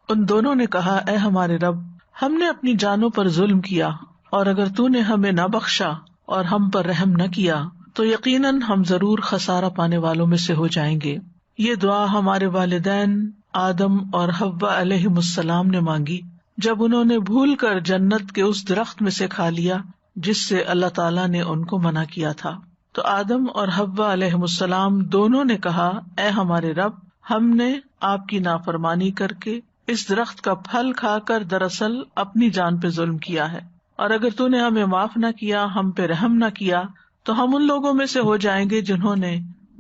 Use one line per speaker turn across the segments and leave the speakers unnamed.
ان دونوں نے کہا اے ہمارے رب، ہم نے اپنی جانوں پر ظلم کیا، اور اگر تو نے ہمیں نہ بخشا اور ہم پر رحم نہ کیا تو یقیناً ہم ضرور خسارہ پانے والوں میں سے ہو جائیں گے۔ یہ دعا ہمارے والدین آدم اور حوا علیہم السلام نے مانگی جب انہوں نے بھول کر جنت کے اس درخت میں سے کھا لیا جس سے اللہ تعالیٰ نے ان کو منع کیا تھا۔ تو آدم اور حوا علیہم السلام دونوں نے کہا اے ہمارے رب، ہم نے آپ کی نافرمانی کر کے اس درخت کا پھل کھا کر دراصل اپنی جان پہ ظلم کیا ہے، اور اگر تو نے ہمیں معاف نہ کیا، ہم پہ رحم نہ کیا تو ہم ان لوگوں میں سے ہو جائیں گے جنہوں نے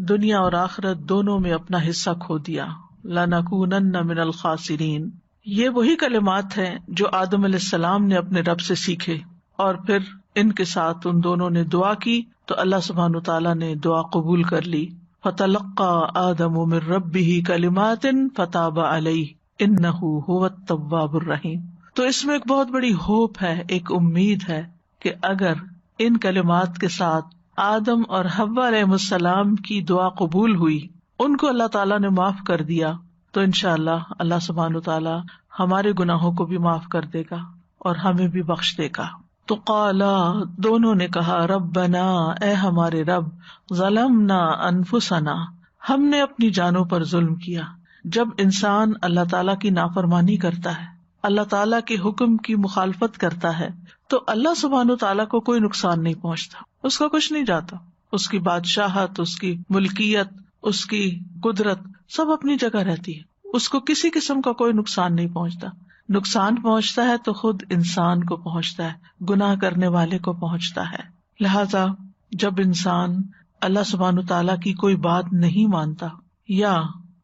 دنیا اور آخرت دونوں میں اپنا حصہ کھو دیا۔ لَنَكُونَنَّ مِنَ الْخَاسِرِينَ۔ یہ وہی کلمات ہیں جو آدم علیہ السلام نے اپنے رب سے سیکھے، اور پھر ان کے ساتھ ان دونوں نے دعا کی تو اللہ سبحانہ تعالیٰ نے دعا قبول کر لی۔ فَتَلَقَّى آدَمُ مِن رَبِّهِ كَلِمَاتٍ فَتَابَ عَلَيْهِ إِنَّهُ هُوَ التَّوَّابُ الرَّحِيمُ۔ تو اس میں ایک بہت بڑی ہوپ ہے، ایک امید ہے کہ اگر ان کلمات کے ساتھ آدم اور حوا علیہ السلام کی دعا قبول ہوئی، ان کو اللہ تعالیٰ نے معاف کر دیا، تو انشاءاللہ اللہ سبحانہ تعالیٰ ہمارے گناہوں کو بھی معاف کر دے گا اور ہمیں بھی بخش دے گا۔ تو قالا، دونوں نے کہا ربنا، اے ہمارے رب، ظلمنا انفسنا، ہم نے اپنی جانوں پر ظلم کیا۔ جب انسان اللہ تعالیٰ کی نافرمانی کرتا ہے، اللہ تعالیٰ کے حکم کی مخالفت کرتا ہے، تو اللہ سبحانہ تعالیٰ کو کوئی نقصان نہیں پہنچتا، اس کا کچھ نہیں جاتا، اس کی بادشاہت، اس کی ملکیت، اس کی قدرت سب اپنی جگہ رہتی ہے، اس کو کسی قسم کا کوئی نقصان نہیں پہنچتا۔ نقصان پہنچتا ہے تو خود انسان کو پہنچتا ہے، گناہ کرنے والے کو پہنچتا ہے۔ لہذا جب انسان اللہ سبحانہ تعالیٰ کی کوئی بات نہیں مانتا یا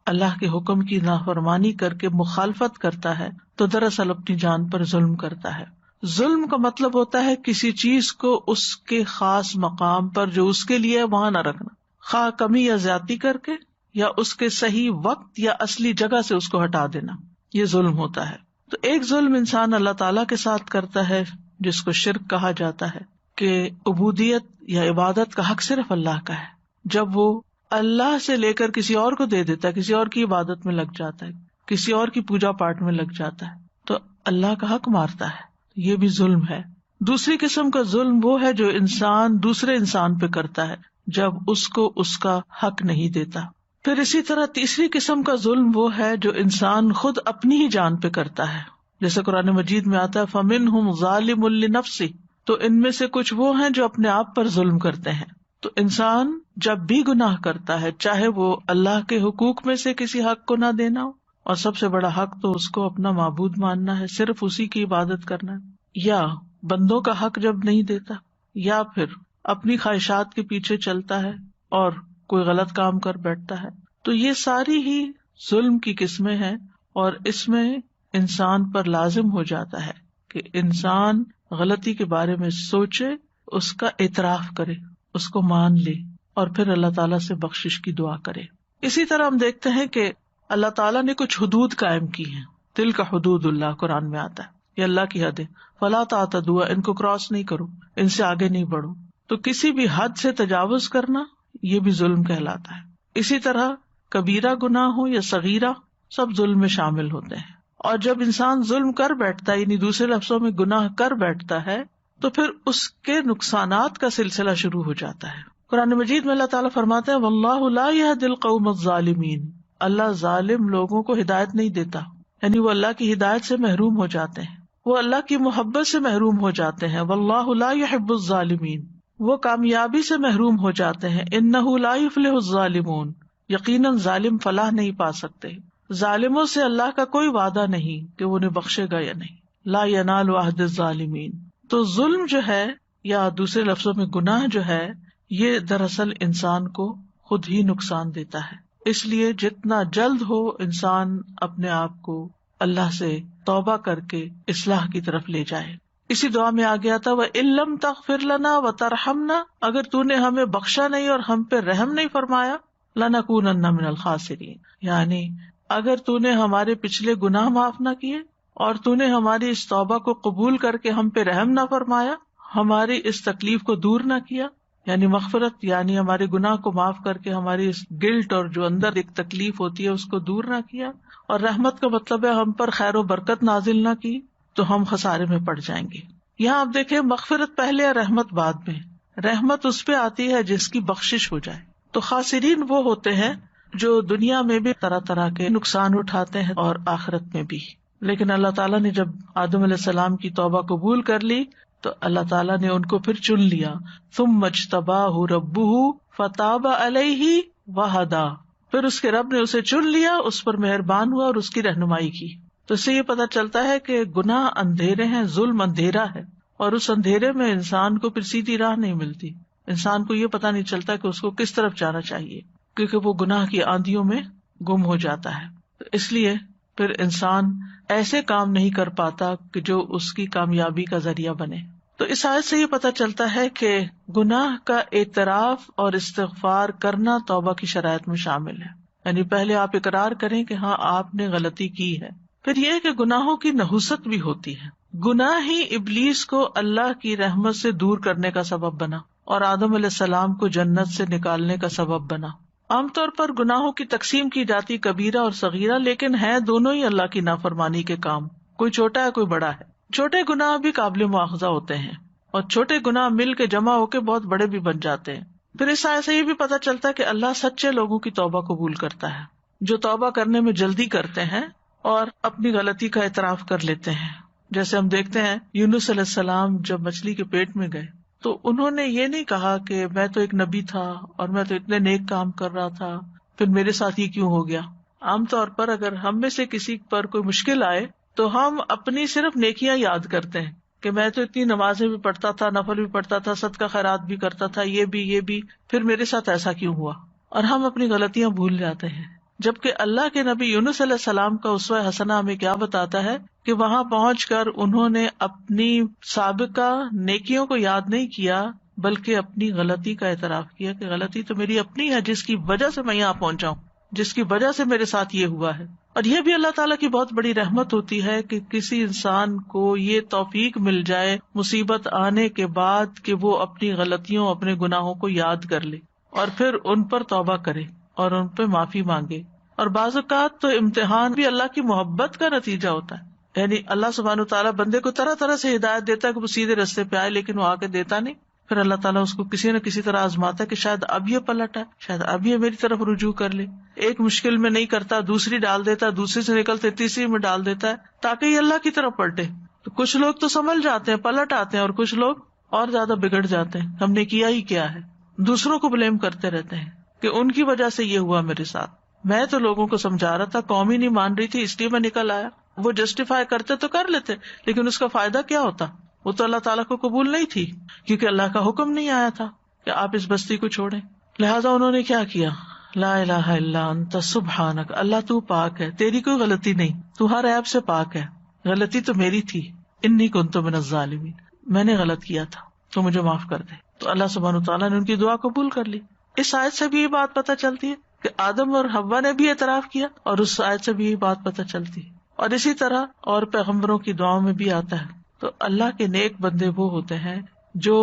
اللہ کے حکم کی نافرمانی کر کے مخالفت کرتا ہے تو دراصل اپنی جان پر ظلم کرتا ہے۔ ظلم کا مطلب ہوتا ہے کسی چیز کو اس کے خاص مقام پر جو اس کے لیے وہاں نہ رکھنا، خواہ کمی یا زیادتی کر کے یا اس کے صحیح وقت یا اصلی جگہ سے اس کو ہٹا دینا، یہ ظلم ہوتا ہے۔ تو ایک ظلم انسان اللہ تعالیٰ کے ساتھ کرتا ہے جس کو شرک کہا جاتا ہے، کہ عبودیت یا عبادت کا حق صرف اللہ کا ہے۔ جب وہ اللہ سے لے کر کسی اور کو دے دیتا ہے، کسی اور کی عبادت میں لگ جاتا ہے، کسی اور کی پوجا پاٹ میں لگ جاتا ہے، تو اللہ کا حق مارتا ہے، یہ بھی ظلم ہے۔ دوسری قسم کا ظلم وہ ہے جو انسان دوسرے انسان پہ کرتا ہے جب اس کو اس کا حق نہیں دیتا۔ پھر اسی طرح تیسری قسم کا ظلم وہ ہے جو انسان خود اپنی ہی جان پہ کرتا ہے، جیسے قرآن مجید میں آتا ہے فَمِنْهُمْ ظَالِمٌ لِنَفْسِهِ، تو ان میں سے کچھ وہ ہیں جو اپنے آپ پر ظلم کرتے ہیں۔ تو انسان جب بھی گناہ کرتا ہے، چاہے وہ اللہ کے حقوق میں سے کسی حق کو نہ دینا ہو، اور سب سے بڑا حق تو اس کو اپنا معبود ماننا ہے، صرف اسی کی عبادت کرنا ہے، یا بندوں کا حق جب نہیں دیتا، یا پھر اپنی خواہشات کے پیچھے چلتا ہے اور کوئی غلط کام کر بیٹھتا ہے، تو یہ ساری ہی ظلم کی قسمیں ہیں، اور اس میں انسان پر لازم ہو جاتا ہے کہ انسان غلطی کے بارے میں سوچے، اس کا اعتراف کرے، اس کو مان لے، اور پھر اللہ تعالیٰ سے بخشش کی دعا کرے۔ اسی طرح ہم دیکھتے ہیں کہ اللہ تعالیٰ نے کچھ حدود قائم کی ہیں، تلک حدود اللہ قرآن میں آتا ہے، یہ اللہ کی حد ہے، فلا تعتدوها، ان کو کراس نہیں کرو، ان سے آگے نہیں بڑھو۔ تو کسی بھی حد سے تجاوز کرنا یہ بھی ظلم کہلاتا ہے۔ اسی طرح کبیرہ گناہ ہو یا صغیرہ، سب ظلم میں شامل ہوتے ہیں۔ اور جب انسان ظلم کر بیٹھتا ہے، یعنی دوسرے لفظوں میں گناہ کر بیٹھتا ہے، تو پھر اس کے نقصانات کا سلسلہ شروع ہو جاتا ہے۔ قرآن مجید میں اللہ تعالیٰ فرماتا ہے واللہ لا یہدی القوم الظالمین، اللہ ظالم لوگوں کو ہدایت نہیں دیتا، یعنی وہ اللہ کی ہدایت سے محروم ہو جاتے ہیں، وہ اللہ کی محبت سے محروم ہو جاتے ہیں۔ واللہ لا یحب الظالمین، وہ کامیابی سے محروم ہو جاتے ہیں۔ انہ لا یفلح الظالمون، یقیناً ظالم فلاح نہیں پا سکتے۔ ظالموں سے اللہ کا کوئی وعدہ نہیں کہ وہ انہیں بخشے گا یا نہیں۔ لا ینال عہد الظالمین۔ تو ظلم جو ہے، یا دوسرے لفظوں میں گناہ جو ہے، یہ دراصل انسان کو خود ہی نقصان دیتا ہے۔ اس لیے جتنا جلد ہو انسان اپنے آپ کو اللہ سے توبہ کر کے اصلاح کی طرف لے جائے۔ اسی دعا میں آ گیا تھا وَإِن لَّمْ تَغْفِرْ لَنَا وَتَرْحَمْنَا، اگر تو نے ہمیں بخشا نہیں اور ہم پہ رحم نہیں فرمایا، لَنَكُونَنَّ مِنَ الْخَاسِرِينَ، یعنی اگر تو نے ہمارے پچھلے گناہ معاف نہ کیے اور تو نے ہماری اس توبہ کو قبول کر کے ہم پہ رحم نہ فرمایا، ہماری اس تکلیف کو دور نہ کیا، یعنی مغفرت یعنی ہمارے گناہ کو معاف کر کے ہماری اس گلٹ اور جو اندر ایک تکلیف ہوتی ہے اس کو دور نہ کیا، اور رحمت کا مطلب ہے ہم پر خیر و برکت نازل نہ کی، تو ہم خسارے میں پڑ جائیں گے۔ یہاں آپ دیکھیں مغفرت پہلے اور رحمت بعد میں۔ رحمت اس پہ آتی ہے جس کی بخشش ہو جائے، تو خاسرین وہ ہوتے ہیں جو دنیا میں بھی طرح طرح کے نقصان اٹھاتے ہیں اور آخرت میں بھی۔ لیکن اللہ تعالیٰ نے جب آدم علیہ السلام کی توبہ قبول کر لی تو اللہ تعالیٰ نے ان کو پھر چن لیا، ثم اجتباہ ربہ فتاب علیہ وہدی، پھر اس کے رب نے اسے چن لیا، اس پر مہربان ہوا اور اس کی رہنمائی کی۔ تو اس سے یہ پتہ چلتا ہے کہ گناہ اندھیرے ہیں، ظلم اندھیرا ہے، اور اس اندھیرے میں انسان کو پھر سیدھی راہ نہیں ملتی، انسان کو یہ پتہ نہیں چلتا کہ اس کو کس طرف جانا چاہیے، کیونکہ وہ گناہ کی آندھیوں میں گم ہو جاتا ہے۔ تو اس لیے پھر انسان ایسے کام نہیں کر پاتا کہ جو اس کی کامیابی کا ذریعہ بنے۔ تو اس آیت سے یہ پتہ چلتا ہے کہ گناہ کا اعتراف اور استغفار کرنا توبہ کی شرائط میں شامل ہے، یعنی پہلے آپ اقرار کریں کہ ہاں آپ نے غلطی کی ہے۔ پھر یہ کہ گناہوں کی نحوست بھی ہوتی ہے، گناہ ہی ابلیس کو اللہ کی رحمت سے دور کرنے کا سبب بنا اور آدم علیہ السلام کو جنت سے نکالنے کا سبب بنا۔ عام طور پر گناہوں کی تقسیم کی جاتی کبیرہ اور صغیرہ، لیکن ہیں دونوں ہی اللہ کی نافرمانی کے کام، کوئی چھوٹا ہے کوئی بڑا ہے۔ چھوٹے گناہ بھی قابل مواخذہ ہوتے ہیں اور چھوٹے گناہ مل کے جمع ہو کے بہت بڑے بھی بن جاتے ہیں۔ پھر اس آیت سے یہ بھی پتہ چلتا ہے کہ اللہ سچے لوگوں کی توبہ قبول کرتا ہے، جو توبہ کرنے میں جلدی کرتے ہیں اور اپنی غلطی کا اعتراف کر لیتے ہیں۔ جیسے ہم دیکھتے ہیں یونس علیہ السلام جب مچھلی کے پیٹ میں گئے تو انہوں نے یہ نہیں کہا کہ میں تو ایک نبی تھا اور میں تو اتنے نیک کام کر رہا تھا، پھر میرے ساتھ یہ کیوں ہو گیا۔ عام طور پر اگر ہم میں سے کسی پر کوئی مشکل آئے تو ہم اپنی صرف نیکیاں یاد کرتے ہیں کہ میں تو اتنی نمازیں بھی پڑھتا تھا، نفل بھی پڑھتا تھا، صدقہ خیرات بھی کرتا تھا، یہ بھی، پھر میرے ساتھ ایسا کیوں ہوا، اور ہم اپنی غلطیاں بھول جاتے ہیں۔ جبکہ اللہ کے نبی یونس علیہ السلام کا اسوہ حسنہ ہمیں کیا بتاتا ہے کہ وہاں پہنچ کر انہوں نے اپنی سابقہ نیکیوں کو یاد نہیں کیا بلکہ اپنی غلطی کا اعتراف کیا کہ غلطی تو میری اپنی ہے، جس کی وجہ سے میں یہاں پہنچا ہوں، جس کی وجہ سے میرے ساتھ یہ ہوا ہے۔ اور یہ بھی اللہ تعالیٰ کی بہت بڑی رحمت ہوتی ہے کہ کسی انسان کو یہ توفیق مل جائے مصیبت آنے کے بعد کہ وہ اپنی غلطیوں، اپنے گناہوں کو یاد کر لے اور پھر ان پر توبہ کرے اور ان پہ معافی مانگے۔ اور بعض اوقات تو امتحان بھی اللہ کی محبت کا نتیجہ ہوتا ہے، یعنی اللہ سبحانہ وتعالیٰ بندے کو طرح طرح سے ہدایت دیتا ہے کہ وہ سیدھے راستے پہ آئے، لیکن وہ آگے دیتا نہیں، پھر اللہ تعالیٰ اس کو کسی نہ کسی طرح آزماتا ہے کہ شاید اب یہ پلٹ ہے، شاید اب یہ میری طرف رجوع کر لے۔ ایک مشکل میں نہیں کرتا، دوسری ڈال دیتا ہے، دوسری سے نکلتے تیسری میں ڈال دیتا ہے تاکہ یہ اللہ کی طرف پلٹے۔ تو کچھ لوگ تو سنبھل جاتے ہیں، پلٹ آتے ہیں، اور کچھ لوگ اور زیادہ بگڑ جاتے ہیں، ہم نے کیا ہی کیا ہے، دوسروں کو بلیم کرتے رہتے ہیں کہ ان کی وجہ سے یہ ہوا میرے ساتھ، میں تو لوگوں کو سمجھا رہا تھا، قوم ہی نہیں مان رہی تھی اس لیے میں نکل آیا۔ وہ جسٹیفائی کرتے تو کر لیتے، لیکن اس کا فائدہ کیا ہوتا؟ وہ تو اللہ تعالیٰ کو قبول نہیں تھی، کیونکہ اللہ کا حکم نہیں آیا تھا کہ آپ اس بستی کو چھوڑیں۔ لہٰذا انہوں نے کیا کیا؟ لا الہ الا انت سبحانک، اللہ تو پاک ہے، تیری کوئی غلطی نہیں، تو ہر عیب سے پاک ہے، غلطی تو میری تھی، انی کنت من الظالمین، میں نے غلط کیا تھا تو مجھے معاف کر دے۔ تو اللہ سبحانہ وتعالیٰ نے ان کی دعا قبول کر لی۔ اس آیت سے بھی یہ بات پتہ چلتی ہے کہ آدم اور حوا نے بھی اعتراف کیا، اور اس آیت سے بھی یہ بات پتہ چلتی ہے، اور اسی طرح اور پیغمبروں کی دعاؤں میں بھی آتا ہے۔ تو اللہ کے نیک بندے وہ ہوتے ہیں جو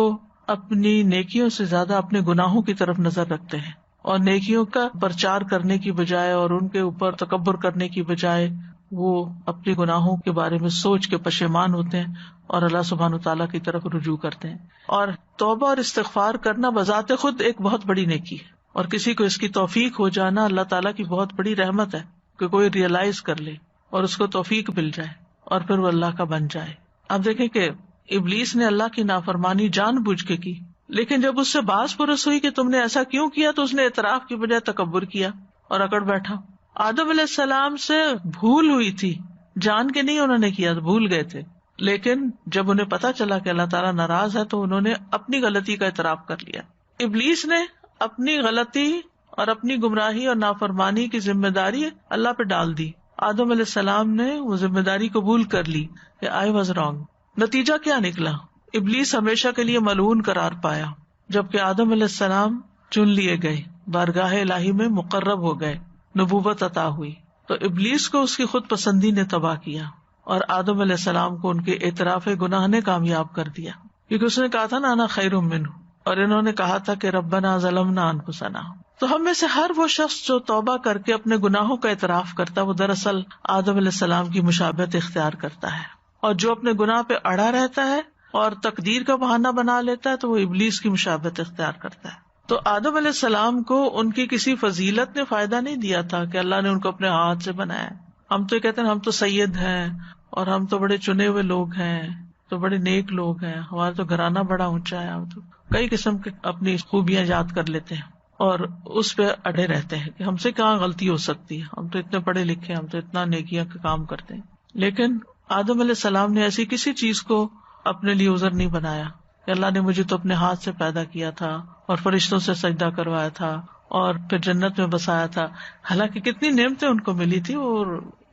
اپنی نیکیوں سے زیادہ اپنے گناہوں کی طرف نظر رکھتے ہیں، اور نیکیوں کا پرچار کرنے کی بجائے اور ان کے اوپر تکبر کرنے کی بجائے وہ اپنے گناہوں کے بارے میں سوچ کے پشیمان ہوتے ہیں اور اللہ سبحانہ تعالیٰ کی طرف رجوع کرتے ہیں۔ اور توبہ اور استغفار کرنا بذات خود ایک بہت بڑی نیکی ہے، اور کسی کو اس کی توفیق ہو جانا اللہ تعالیٰ کی بہت بڑی رحمت ہے کہ کوئی ریئلائز کر لے اور اس کو توفیق مل جائے اور پھر وہ اللہ کا بن جائے۔ آپ دیکھیں کہ ابلیس نے اللہ کی نافرمانی جان بوجھ کے کی، لیکن جب اس سے باز پرس ہوئی کہ تم نے ایسا کیوں کیا تو اس نے اعتراف کی بجائے تکبر کیا اور اکڑ بیٹھا۔ آدم علیہ السلام سے بھول ہوئی تھی، جان کے نہیں انہوں نے کیا، بھول گئے تھے، لیکن جب انہیں پتا چلا کہ اللہ تعالیٰ ناراض ہے تو انہوں نے اپنی غلطی کا اعتراف کر لیا۔ ابلیس نے اپنی غلطی اور اپنی گمراہی اور نافرمانی کی ذمہ داری اللہ پہ ڈال دی۔ آدم علیہ السلام نے وہ ذمہ داری قبول کر لی کہ آئی واز رانگ۔ نتیجہ کیا نکلا؟ ابلیس ہمیشہ کے لیے ملعون قرار پایا، جبکہ آدم علیہ السلام چن لیے گئے، بارگاہ الہی میں مقرب ہو گئے، نبوت عطا ہوئی۔ تو ابلیس کو اس کی خود پسندی نے تباہ کیا، اور آدم علیہ السلام کو ان کے اعتراف گناہ نے کامیاب کر دیا، کیونکہ اس نے کہا تھا نا انا خیر منہ، اور انہوں نے کہا تھا کہ ربنا ظلمنا انفسنا. تو ہم میں سے ہر وہ شخص جو توبہ کر کے اپنے گناہوں کا اعتراف کرتا ہے وہ دراصل آدم علیہ السلام کی مشابہت اختیار کرتا ہے، اور جو اپنے گناہ پہ اڑا رہتا ہے اور تقدیر کا بہانہ بنا لیتا ہے تو وہ ابلیس کی مشابہت اختیار کرتا ہے. تو آدم علیہ السلام کو ان کی کسی فضیلت نے فائدہ نہیں دیا تھا کہ اللہ نے ان کو اپنے ہاتھ سے بنایا. ہم تو کہتے ہیں ہم تو سید ہیں اور ہم تو بڑے چنے ہوئے لوگ ہیں، تو بڑے نیک لوگ ہیں، ہمارا تو گھرانہ بڑا اونچا ہے، ہم تو کئی قسم کے اپنی خوبیاں یاد کر لیتے ہیں اور اس پہ اڑے رہتے ہیں کہ ہم سے کہاں غلطی ہو سکتی ہے، ہم تو اتنے پڑھے لکھے ہیں، ہم تو اتنا نیکیاں کا کام کرتے ہیں. لیکن آدم علیہ السلام نے ایسی کسی چیز کو اپنے لیے عذر نہیں بنایا کہ اللہ نے مجھے تو اپنے ہاتھ سے پیدا کیا تھا اور فرشتوں سے سجدہ کروایا تھا اور پھر جنت میں بسایا تھا. حالانکہ کتنی نعمتیں ان کو ملی تھی اور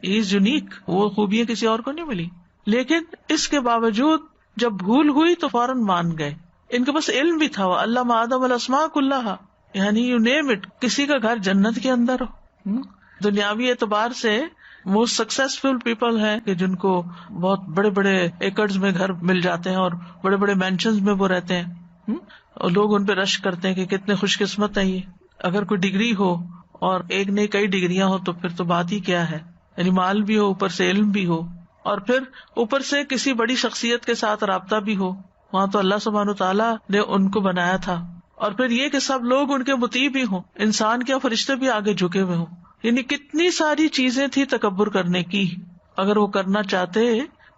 از یونیک، وہ خوبیاں کسی اور کو نہیں ملی. لیکن اس کے باوجود جب بھول ہوئی تو فوراً مان گئے. ان کے پاس علم بھی تھا، علم آدم الاسماء کلھا، یعنی یو نیم اٹ، کسی کا گھر جنت کے اندر ہو. دنیاوی اعتبار سے موسٹ سکسیسفل پیپل ہیں کہ جن کو بہت بڑے بڑے ایکڑز میں گھر مل جاتے ہیں اور بڑے بڑے مینشنز میں وہ رہتے ہیں، اور لوگ ان پہ رش کرتے ہیں کہ کتنے خوش قسمت ہیں یہ. اگر کوئی ڈگری ہو اور ایک نہیں کئی ڈگریاں ہو تو پھر تو بات ہی کیا ہے. یعنی مال بھی ہو، اوپر سے علم بھی ہو، اور پھر اوپر سے کسی بڑی شخصیت کے ساتھ رابطہ بھی ہو. وہاں تو اللہ سبحانہ تعالیٰ نے ان کو بنایا تھا. اور پھر یہ کہ سب لوگ ان کے مطیع بھی ہوں، انسان کیا فرشتے بھی آگے جھکے ہوئے ہوں. یعنی کتنی ساری چیزیں تھی تکبر کرنے کی. اگر وہ کرنا چاہتے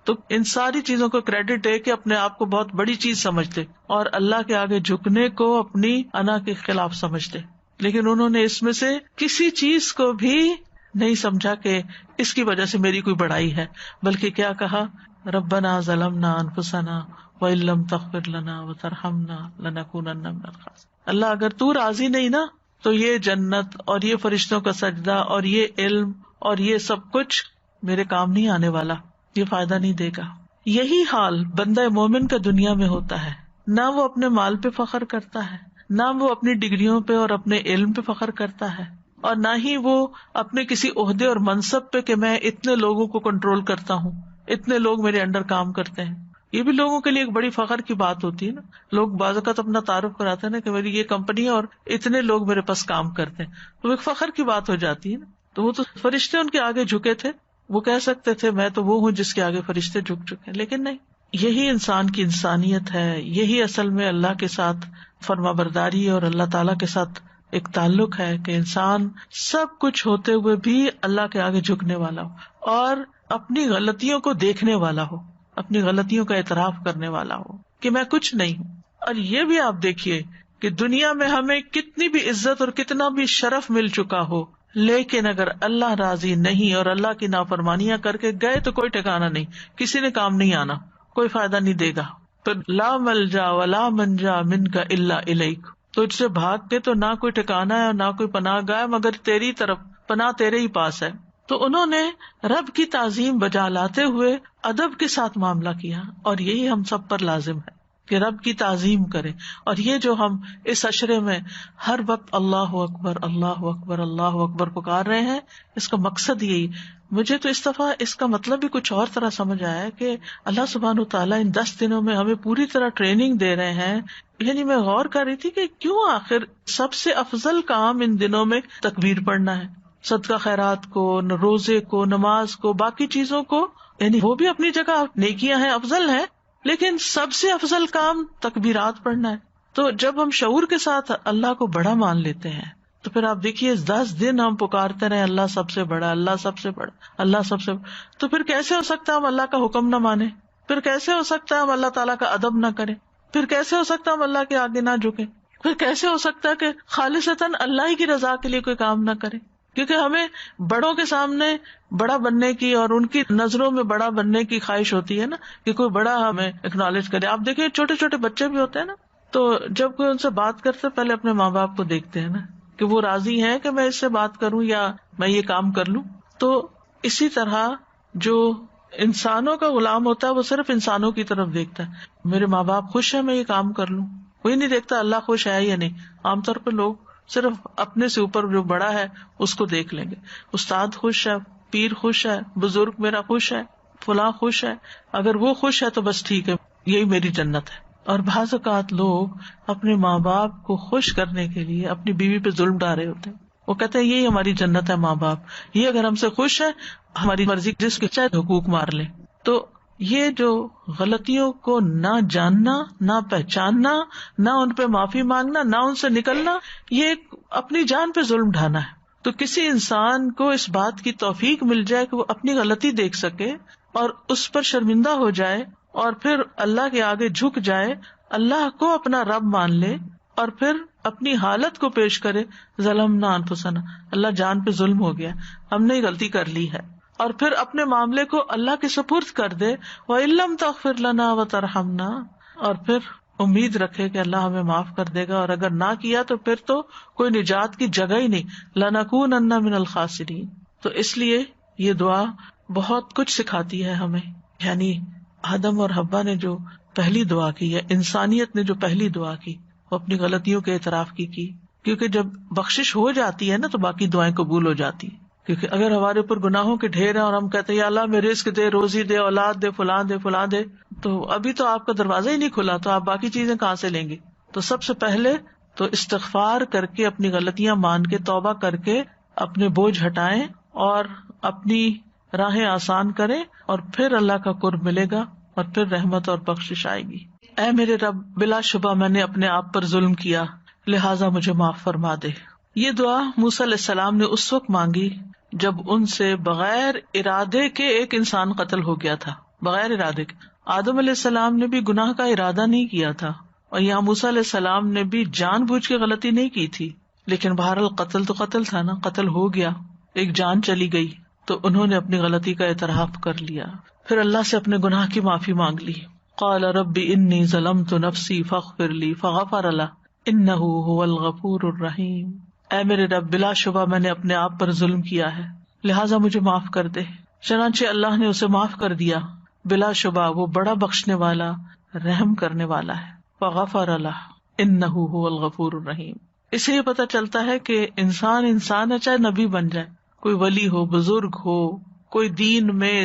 تو ان ساری چیزوں کو کریڈٹ دے کے اپنے آپ کو بہت بڑی چیز سمجھتے اور اللہ کے آگے جھکنے کو اپنی انا کے خلاف سمجھتے. لیکن انہوں نے اس میں سے کسی چیز کو بھی نہیں سمجھا کہ اس کی وجہ سے میری کوئی بڑائی ہے، بلکہ کیا کہا، ربنا ظلمنا انفسنا وَإِن لَّمْ تَغْفِرْ لَنَا وَتَرْحَمْنَا لَنَكُونَنَّ مِنَ الْخَاسِرِينَ. اللہ اگر تو راضی نہیں نا تو یہ جنت اور یہ فرشتوں کا سجدہ اور یہ علم اور یہ سب کچھ میرے کام نہیں آنے والا، یہ فائدہ نہیں دے گا. یہی حال بندہ مومن کا دنیا میں ہوتا ہے. نہ وہ اپنے مال پہ فخر کرتا ہے، نہ وہ اپنی ڈگریوں پہ اور اپنے علم پہ فخر کرتا ہے، اور نہ ہی وہ اپنے کسی عہدے اور منصب پہ کہ میں اتنے لوگوں کو کنٹرول کرتا ہوں، اتنے لوگ میرے انڈر کام کرتے ہیں. یہ بھی لوگوں کے لیے ایک بڑی فخر کی بات ہوتی ہے نا. لوگ بعض اوقات اپنا تعارف کراتے ہیں نا کہ میری یہ کمپنی ہے اور اتنے لوگ میرے پاس کام کرتے ہیں، تو ایک فخر کی بات ہو جاتی ہے نا. تو وہ تو فرشتے ان کے آگے جھکے تھے، وہ کہہ سکتے تھے میں تو وہ ہوں جس کے آگے فرشتے جھک چکے ہیں، لیکن نہیں. یہی انسان کی انسانیت ہے، یہی اصل میں اللہ کے ساتھ فرما برداری اور اللہ تعالیٰ کے ساتھ ایک تعلق ہے کہ انسان سب کچھ ہوتے ہوئے بھی اللہ کے آگے جھکنے والا ہو اور اپنی غلطیوں کو دیکھنے والا ہو، اپنی غلطیوں کا اعتراف کرنے والا ہو کہ میں کچھ نہیں ہوں. اور یہ بھی آپ دیکھیے کہ دنیا میں ہمیں کتنی بھی عزت اور کتنا بھی شرف مل چکا ہو، لیکن اگر اللہ راضی نہیں اور اللہ کی نافرمانیاں کر کے گئے تو کوئی ٹھکانا نہیں، کسی نے کام نہیں آنا، کوئی فائدہ نہیں دے گا. تو لا ملجا ولا منجا منک الا الیک، تجھ سے بھاگ کے تو نہ کوئی ٹھکانا ہے اور نہ کوئی پناہ گاہ مگر تیری طرف، پناہ تیرے ہی پاس ہے. تو انہوں نے رب کی تعظیم بجا لاتے ہوئے ادب کے ساتھ معاملہ کیا، اور یہی ہم سب پر لازم ہے کہ رب کی تعظیم کریں. اور یہ جو ہم اس عشرے میں ہر وقت اللہ اکبر اللہ اکبر اللہ اکبر پکار رہے ہیں، اس کا مقصد یہی. مجھے تو اس دفعہ اس کا مطلب بھی کچھ اور طرح سمجھ آیا کہ اللہ سبحانہ تعالیٰ ان 10 دنوں میں ہمیں پوری طرح ٹریننگ دے رہے ہیں. یعنی میں غور کر رہی تھی کہ کیوں آخر سب سے افضل کام ان دنوں میں تکبیر پڑھنا ہے، صدقہ خیرات کو، روزے کو، نماز کو، باقی چیزوں کو، یعنی وہ بھی اپنی جگہ نیکیاں ہیں، افضل ہیں، لیکن سب سے افضل کام تکبیرات پڑھنا ہے. تو جب ہم شعور کے ساتھ اللہ کو بڑا مان لیتے ہیں تو پھر آپ دیکھیے 10 دن ہم پکارتے رہے اللہ سب سے بڑا، اللہ سب سے بڑا، اللہ سب سے بڑا، تو پھر کیسے ہو سکتا ہے ہم اللہ کا حکم نہ مانیں؟ پھر کیسے ہو سکتا ہے ہم اللہ تعالیٰ کا ادب نہ کریں؟ پھر کیسے ہو سکتا ہے ہم اللہ کے آگے نہ جھکیں؟ پھر کیسے ہو سکتا ہے کہ خالصتاً اللہ ہی کی رضا کے لیے کوئی کام نہ کریں؟ کیونکہ ہمیں بڑوں کے سامنے بڑا بننے کی اور ان کی نظروں میں بڑا بننے کی خواہش ہوتی ہے نا، کہ کوئی بڑا ہمیں اکنالج کرے. آپ دیکھیں چھوٹے چھوٹے بچے بھی ہوتے ہیں نا، تو جب کوئی ان سے بات کرتے پہلے اپنے ماں باپ کو دیکھتے ہیں نا کہ وہ راضی ہیں کہ میں اس سے بات کروں یا میں یہ کام کر لوں. تو اسی طرح جو انسانوں کا غلام ہوتا ہے وہ صرف انسانوں کی طرف دیکھتا ہے، میرے ماں باپ خوش ہیں میں یہ کام کر لوں، کوئی نہیں دیکھتا اللہ خوش ہے یا نہیں. عام طور پہ لوگ صرف اپنے سے اوپر جو بڑا ہے اس کو دیکھ لیں گے. استاد خوش ہے، پیر خوش ہے، بزرگ میرا خوش ہے، فلاں خوش ہے، اگر وہ خوش ہے تو بس ٹھیک ہے، یہی میری جنت ہے. اور بعض اوقات لوگ اپنے ماں باپ کو خوش کرنے کے لیے اپنی بیوی پہ ظلم ڈھا رہے ہوتے ہیں. وہ کہتے ہیں یہی ہماری جنت ہے ماں باپ، یہ اگر ہم سے خوش ہے ہماری مرضی جس کے چاہے حقوق مار لیں. تو یہ جو غلطیوں کو نہ جاننا، نہ پہچاننا، نہ ان پہ معافی مانگنا، نہ ان سے نکلنا، یہ ایک اپنی جان پہ ظلم ڈھانا ہے. تو کسی انسان کو اس بات کی توفیق مل جائے کہ وہ اپنی غلطی دیکھ سکے اور اس پر شرمندہ ہو جائے اور پھر اللہ کے آگے جھک جائے، اللہ کو اپنا رب مان لے اور پھر اپنی حالت کو پیش کرے، ظلمنا انفسنا، اللہ جان پہ ظلم ہو گیا، ہم نے غلطی کر لی ہے، اور پھر اپنے معاملے کو اللہ کے سپرد کر دے، وَإِن لَّمْ تَغْفِرْ لَنَا وَتَرْحَمْنَا، اور پھر امید رکھے کہ اللہ ہمیں معاف کر دے گا، اور اگر نہ کیا تو پھر تو کوئی نجات کی جگہ ہی نہیں، لَنَكُونَنَّ مِنَ الْخَاسِرِينَ. تو اس لیے یہ دعا بہت کچھ سکھاتی ہے ہمیں. یعنی آدم اور حوا نے جو پہلی دعا کی ہے، انسانیت نے جو پہلی دعا کی، وہ اپنی غلطیوں کے اعتراف کی، کیونکہ جب بخشش ہو جاتی ہے نا تو باقی دعائیں قبول ہو جاتی ہیں. کیونکہ اگر ہمارے اوپر گناہوں کے ڈھیر ہیں اور ہم کہتے ہیں یا اللہ میں رزق دے، روزی دے، اولاد دے، فلاں دے، فلاں دے، تو ابھی تو آپ کا دروازہ ہی نہیں کھلا، تو آپ باقی چیزیں کہاں سے لیں گے؟ تو سب سے پہلے تو استغفار کر کے، اپنی غلطیاں مان کے، توبہ کر کے اپنے بوجھ ہٹائیں اور اپنی راہیں آسان کریں، اور پھر اللہ کا قرب ملے گا اور پھر رحمت اور بخشش آئے گی. اے میرے رب، بلا شبہ میں نے اپنے آپ پر ظلم کیا، لہٰذا مجھے معاف فرما دے. یہ دعا موسیٰ علیہ السلام نے اس وقت مانگی جب ان سے بغیر ارادے کے ایک انسان قتل ہو گیا تھا، بغیر ارادے کے. آدم علیہ السلام نے بھی گناہ کا ارادہ نہیں کیا تھا، اور یہاں موسیٰ علیہ السلام نے بھی جان بوجھ کے غلطی نہیں کی تھی، لیکن بہرحال قتل تو قتل تھا نا، قتل ہو گیا، ایک جان چلی گئی، تو انہوں نے اپنی غلطی کا اعتراف کر لیا، پھر اللہ سے اپنے گناہ کی معافی مانگ لی. قال رب انی ظلمت نفسی فاغفر لی فغفر لہ انہ هو الغفور الرحیم. اے میرے رب، بلا شبہ میں نے اپنے آپ پر ظلم کیا ہے، لہٰذا مجھے معاف کر دے. چنانچہ اللہ نے اسے معاف کر دیا، بلا شبہ وہ بڑا بخشنے والا، رحم کرنے والا ہے. فغفر لہ انہ هو الغفور الرحیم. اس سے یہ پتہ چلتا ہے کہ انسان ہے، چاہے نبی بن جائے، کوئی ولی ہو، بزرگ ہو، کوئی دین میں،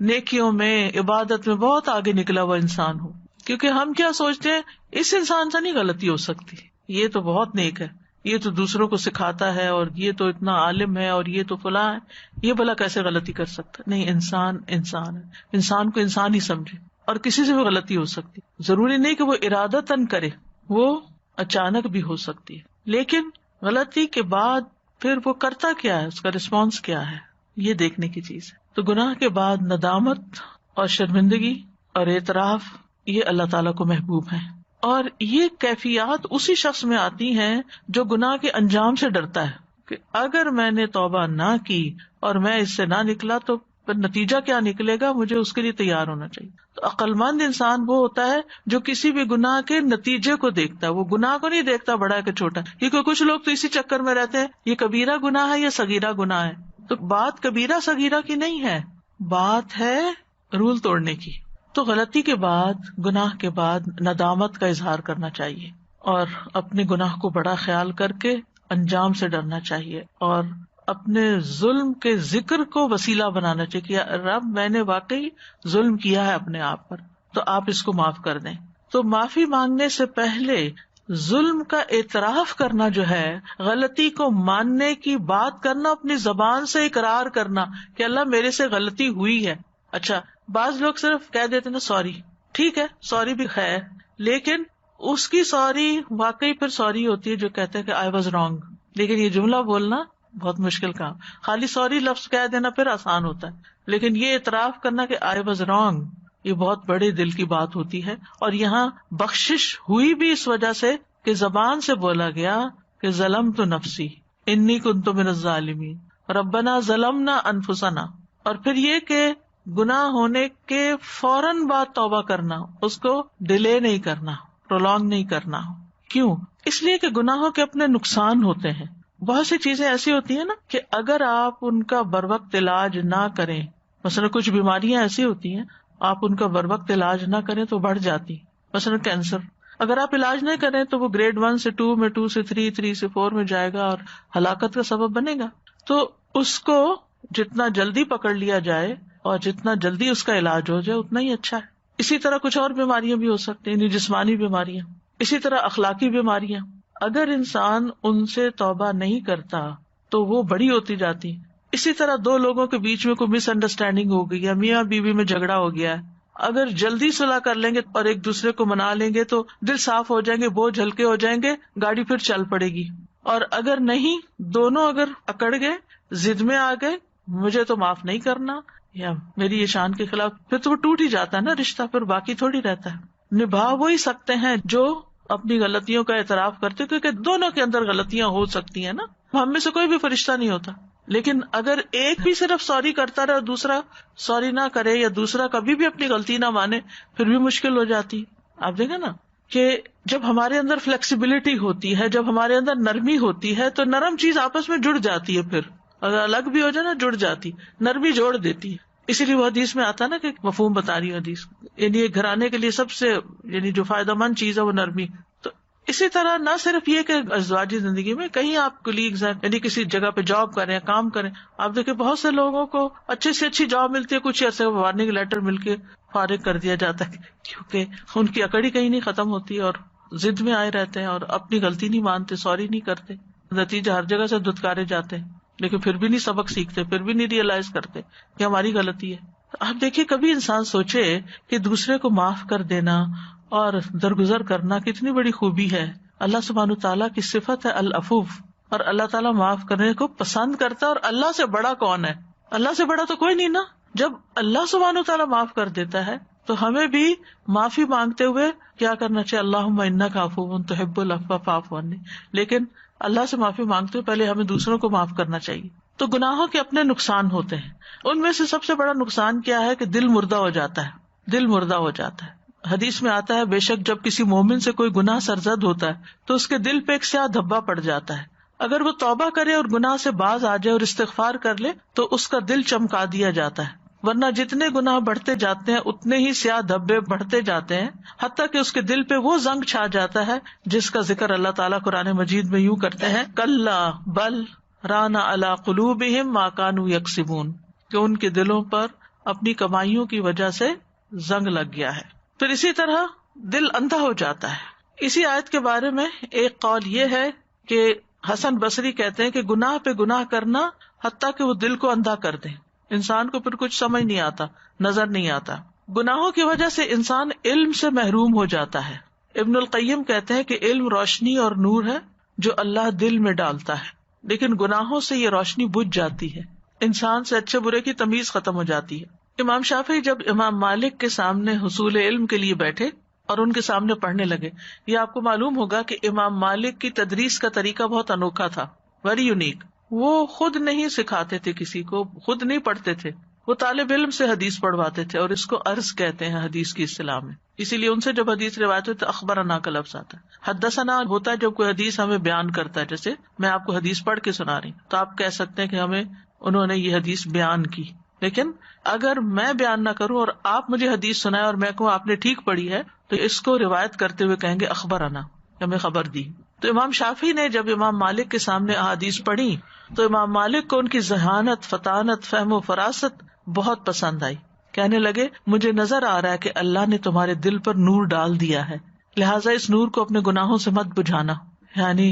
نیکیوں میں، عبادت میں بہت آگے نکلا ہوا انسان ہو. کیونکہ ہم کیا سوچتے ہیں، اس انسان سے نہیں غلطی ہو سکتی، یہ تو بہت نیک ہے، یہ تو دوسروں کو سکھاتا ہے، اور یہ تو اتنا عالم ہے، اور یہ تو فلاں ہے، یہ بھلا کیسے غلطی کر سکتا؟ نہیں، انسان ہے، انسان کو انسان ہی سمجھے، اور کسی سے بھی غلطی ہو سکتی. ضروری نہیں کہ وہ ارادتاً کرے، وہ اچانک بھی ہو سکتی ہے. لیکن غلطی کے بعد پھر وہ کرتا کیا ہے، اس کا رسپانس کیا ہے، یہ دیکھنے کی چیز ہے. تو گناہ کے بعد ندامت اور شرمندگی اور اعتراف، یہ اللہ تعالیٰ کو محبوب ہے. اور یہ کیفیات اسی شخص میں آتی ہیں جو گناہ کے انجام سے ڈرتا ہے، کہ اگر میں نے توبہ نہ کی اور میں اس سے نہ نکلا تو پھر نتیجہ کیا نکلے گا، مجھے اس کے لیے تیار ہونا چاہیے. تو عقل مند انسان وہ ہوتا ہے جو کسی بھی گناہ کے نتیجے کو دیکھتا ہے، وہ گناہ کو نہیں دیکھتا بڑا کہ چھوٹا. کیونکہ کچھ لوگ تو اسی چکر میں رہتے ہیں، یہ کبیرہ گناہ ہے یا صغیرہ گناہ ہے. تو بات کبیرہ صغیرہ کی نہیں ہے، بات ہے رول توڑنے کی. تو غلطی کے بعد، گناہ کے بعد ندامت کا اظہار کرنا چاہیے، اور اپنے گناہ کو بڑا خیال کر کے انجام سے ڈرنا چاہیے، اور اپنے ظلم کے ذکر کو وسیلہ بنانا چاہیے کہ رب میں نے واقعی ظلم کیا ہے اپنے آپ پر، تو آپ اس کو معاف کر دیں. تو معافی مانگنے سے پہلے ظلم کا اعتراف کرنا جو ہے، غلطی کو ماننے کی بات کرنا، اپنی زبان سے اقرار کرنا کہ اللہ میرے سے غلطی ہوئی ہے. اچھا، بعض لوگ صرف کہہ دیتے نا سوری، ٹھیک ہے سوری بھی خیر، لیکن اس کی سوری واقعی پھر سوری ہوتی ہے جو کہتے ہیں کہ آئی واز رانگ. لیکن یہ جملہ بولنا بہت مشکل کام. خالی سوری لفظ کہہ دینا پھر آسان ہوتا ہے، لیکن یہ اعتراف کرنا کہ آئی واز رانگ، یہ بہت بڑے دل کی بات ہوتی ہے. اور یہاں بخشش ہوئی بھی اس وجہ سے کہ زبان سے بولا گیا کہ ظلمت نفسی انی کنت من الظالمین، ربنا ظلمنا انفسنا. اور پھر یہ کہ گناہ ہونے کے فوراً بعد توبہ کرنا، اس کو ڈیلے نہیں کرنا، پرولونگ نہیں کرنا. کیوں؟ اس لیے کہ گناہوں کے اپنے نقصان ہوتے ہیں. بہت سی چیزیں ایسی ہوتی ہیں نا کہ اگر آپ ان کا بر وقت علاج نہ کریں، مثلا کچھ بیماریاں ایسی ہوتی ہیں آپ ان کا بر وقت علاج نہ کریں تو بڑھ جاتی، مثلا کینسر. اگر آپ علاج نہیں کریں تو وہ گریڈ 1 سے 2 میں، 2 سے 3، 3 سے 4 میں جائے گا اور ہلاکت کا سبب بنے گا. تو اس کو جتنا جلدی پکڑ لیا جائے اور جتنا جلدی اس کا علاج ہو جائے اتنا ہی اچھا ہے. اسی طرح کچھ اور بیماریاں بھی ہو سکتی ہیں، یعنی جسمانی بیماریاں، اسی طرح اخلاقی بیماریاں. اگر انسان ان سے توبہ نہیں کرتا تو وہ بڑی ہوتی جاتی. اسی طرح دو لوگوں کے بیچ میں کوئی مس انڈرسٹینڈنگ ہو گئی ہے، میاں بیوی میں جھگڑا ہو گیا ہے، اگر جلدی صلح کر لیں گے اور ایک دوسرے کو منا لیں گے تو دل صاف ہو جائیں گے، بوجھ ہلکے ہو جائیں گے، گاڑی پھر چل پڑے گی. اور اگر نہیں، دونوں اگر اکڑ گئے، ضد میں آ گئے، مجھے تو معاف نہیں کرنا یا میری یہ شان کے خلاف، پھر تو وہ ٹوٹ ہی جاتا ہے نا رشتہ، پھر باقی تھوڑی رہتا ہے. نبھا وہی سکتے ہیں جو اپنی غلطیوں کا اعتراف کرتے، کیونکہ دونوں کے اندر غلطیاں ہو سکتی ہیں نا، ہم میں سے کوئی بھی فرشتہ نہیں ہوتا. لیکن اگر ایک بھی صرف سوری کرتا رہے اور دوسرا سوری نہ کرے یا دوسرا کبھی بھی اپنی غلطی نہ مانے، پھر بھی مشکل ہو جاتی. آپ دیکھیں نا کہ جب ہمارے اندر فلیکسیبلٹی ہوتی ہے، جب ہمارے اندر نرمی ہوتی ہے تو نرم چیز آپس میں جڑ جاتی ہے، پھر اگر الگ بھی ہو جائے نا جڑ جاتی، نرمی جوڑ دیتی ہے. اسی لیے وہ حدیث میں آتا نا کہ مفہوم بتا رہی ہے حدیث، یعنی ایک گھرانے کے لیے سب سے یعنی جو فائدہ مند چیز ہے وہ نرمی. تو اسی طرح نہ صرف یہ کہ ازواجی زندگی میں کہیں آپ کولیگز ہیں، یعنی کسی جگہ پہ جاب کریں، کام کریں، آپ دیکھیں بہت سے لوگوں کو اچھی سے اچھی جاب ملتی ہے، کچھ عرصے وارننگ لیٹر مل کے فارغ کر دیا جاتا ہے، کیونکہ ان کی اکڑی کہیں نہیں ختم ہوتی اور ضد میں آئے رہتے ہیں اور اپنی غلطی نہیں مانتے، سوری نہیں کرتے، نتیجہ ہر جگہ سے دھتکارے جاتے ہیں، لیکن پھر بھی نہیں سبق سیکھتے، پھر بھی نہیں ریئلائز کرتے کہ ہماری غلطی ہے. آپ دیکھیے کبھی انسان سوچے کہ دوسرے کو معاف کر دینا اور درگزر کرنا کتنی بڑی خوبی ہے. اللہ سبحانہ تعالیٰ کی صفت ہے العفو، اور اللہ تعالیٰ معاف کرنے کو پسند کرتا ہے. اور اللہ سے بڑا کون ہے؟ اللہ سے بڑا تو کوئی نہیں نا. جب اللہ سبحانہ تعالیٰ معاف کر دیتا ہے تو ہمیں بھی معافی مانگتے ہوئے کیا کرنا چاہیے؟ اللہم انک عفو تحب العفو فاعف عنی. لیکن اللہ سے معافی مانگتے ہوئے پہلے ہمیں دوسروں کو معاف کرنا چاہیے. تو گناہوں کے اپنے نقصان ہوتے ہیں، ان میں سے سب سے بڑا نقصان کیا ہے کہ دل مردہ ہو جاتا ہے، دل مردہ ہو جاتا ہے. حدیث میں آتا ہے بے شک جب کسی مومن سے کوئی گناہ سرزد ہوتا ہے تو اس کے دل پہ ایک سیاہ دھبا پڑ جاتا ہے. اگر وہ توبہ کرے اور گناہ سے باز آ جائے اور استغفار کر لے تو اس کا دل چمکا دیا جاتا ہے، ورنہ جتنے گناہ بڑھتے جاتے ہیں اتنے ہی سیاہ دھبے بڑھتے جاتے ہیں، حتیٰ کہ اس کے دل پہ وہ زنگ چھا جاتا ہے جس کا ذکر اللہ تعالیٰ قرآن مجید میں یوں کرتے ہیں کلا بل ران علی قلوبہم ما کانوا یکسبون، کہ ان کے دلوں پر اپنی کمائیوں کی وجہ سے زنگ لگ گیا ہے. پھر اسی طرح دل اندھا ہو جاتا ہے. اسی آیت کے بارے میں ایک قول یہ ہے کہ حسن بصری کہتے ہیں کہ گناہ پہ گناہ کرنا حتیٰ کہ وہ دل کو اندھا کر دے، انسان کو پھر کچھ سمجھ نہیں آتا، نظر نہیں آتا. گناہوں کی وجہ سے انسان علم سے محروم ہو جاتا ہے. ابن القیم کہتے ہیں کہ علم روشنی اور نور ہے جو اللہ دل میں ڈالتا ہے، لیکن گناہوں سے یہ روشنی بجھ جاتی ہے، انسان سے اچھے برے کی تمیز ختم ہو جاتی ہے. امام شافعی جب امام مالک کے سامنے حصول علم کے لیے بیٹھے اور ان کے سامنے پڑھنے لگے، یہ آپ کو معلوم ہوگا کہ امام مالک کی تدریس کا طریقہ بہت انوکھا تھا، ویری یونیک. وہ خود نہیں سکھاتے تھے کسی کو، خود نہیں پڑھتے تھے، وہ طالب علم سے حدیث پڑھواتے تھے، اور اس کو عرض کہتے ہیں حدیث کی اصطلاح میں. اسی لیے ان سے جب حدیث روایت ہوتی ہے تو اخبرنا کا لفظ آتا ہے. حدثنا ہوتا ہے جب کوئی حدیث ہمیں بیان کرتا ہے، جیسے میں آپ کو حدیث پڑھ کے سنا رہی تو آپ کہہ سکتے ہیں کہ ہمیں انہوں نے یہ حدیث بیان کی. لیکن اگر میں بیان نہ کروں اور آپ مجھے حدیث سنائے اور میں کہوں آپ نے ٹھیک پڑھی ہے تو اس کو روایت کرتے ہوئے کہیں گے اخبرنا، ہمیں خبر دی. تو امام شافعی نے جب امام مالک کے سامنے احادیث پڑھی تو امام مالک کو ان کی ذہانت، فطانت، فہم و فراست بہت پسند آئی. کہنے لگے مجھے نظر آ رہا ہے کہ اللہ نے تمہارے دل پر نور ڈال دیا ہے، لہٰذا اس نور کو اپنے گناہوں سے مت بجھانا، یعنی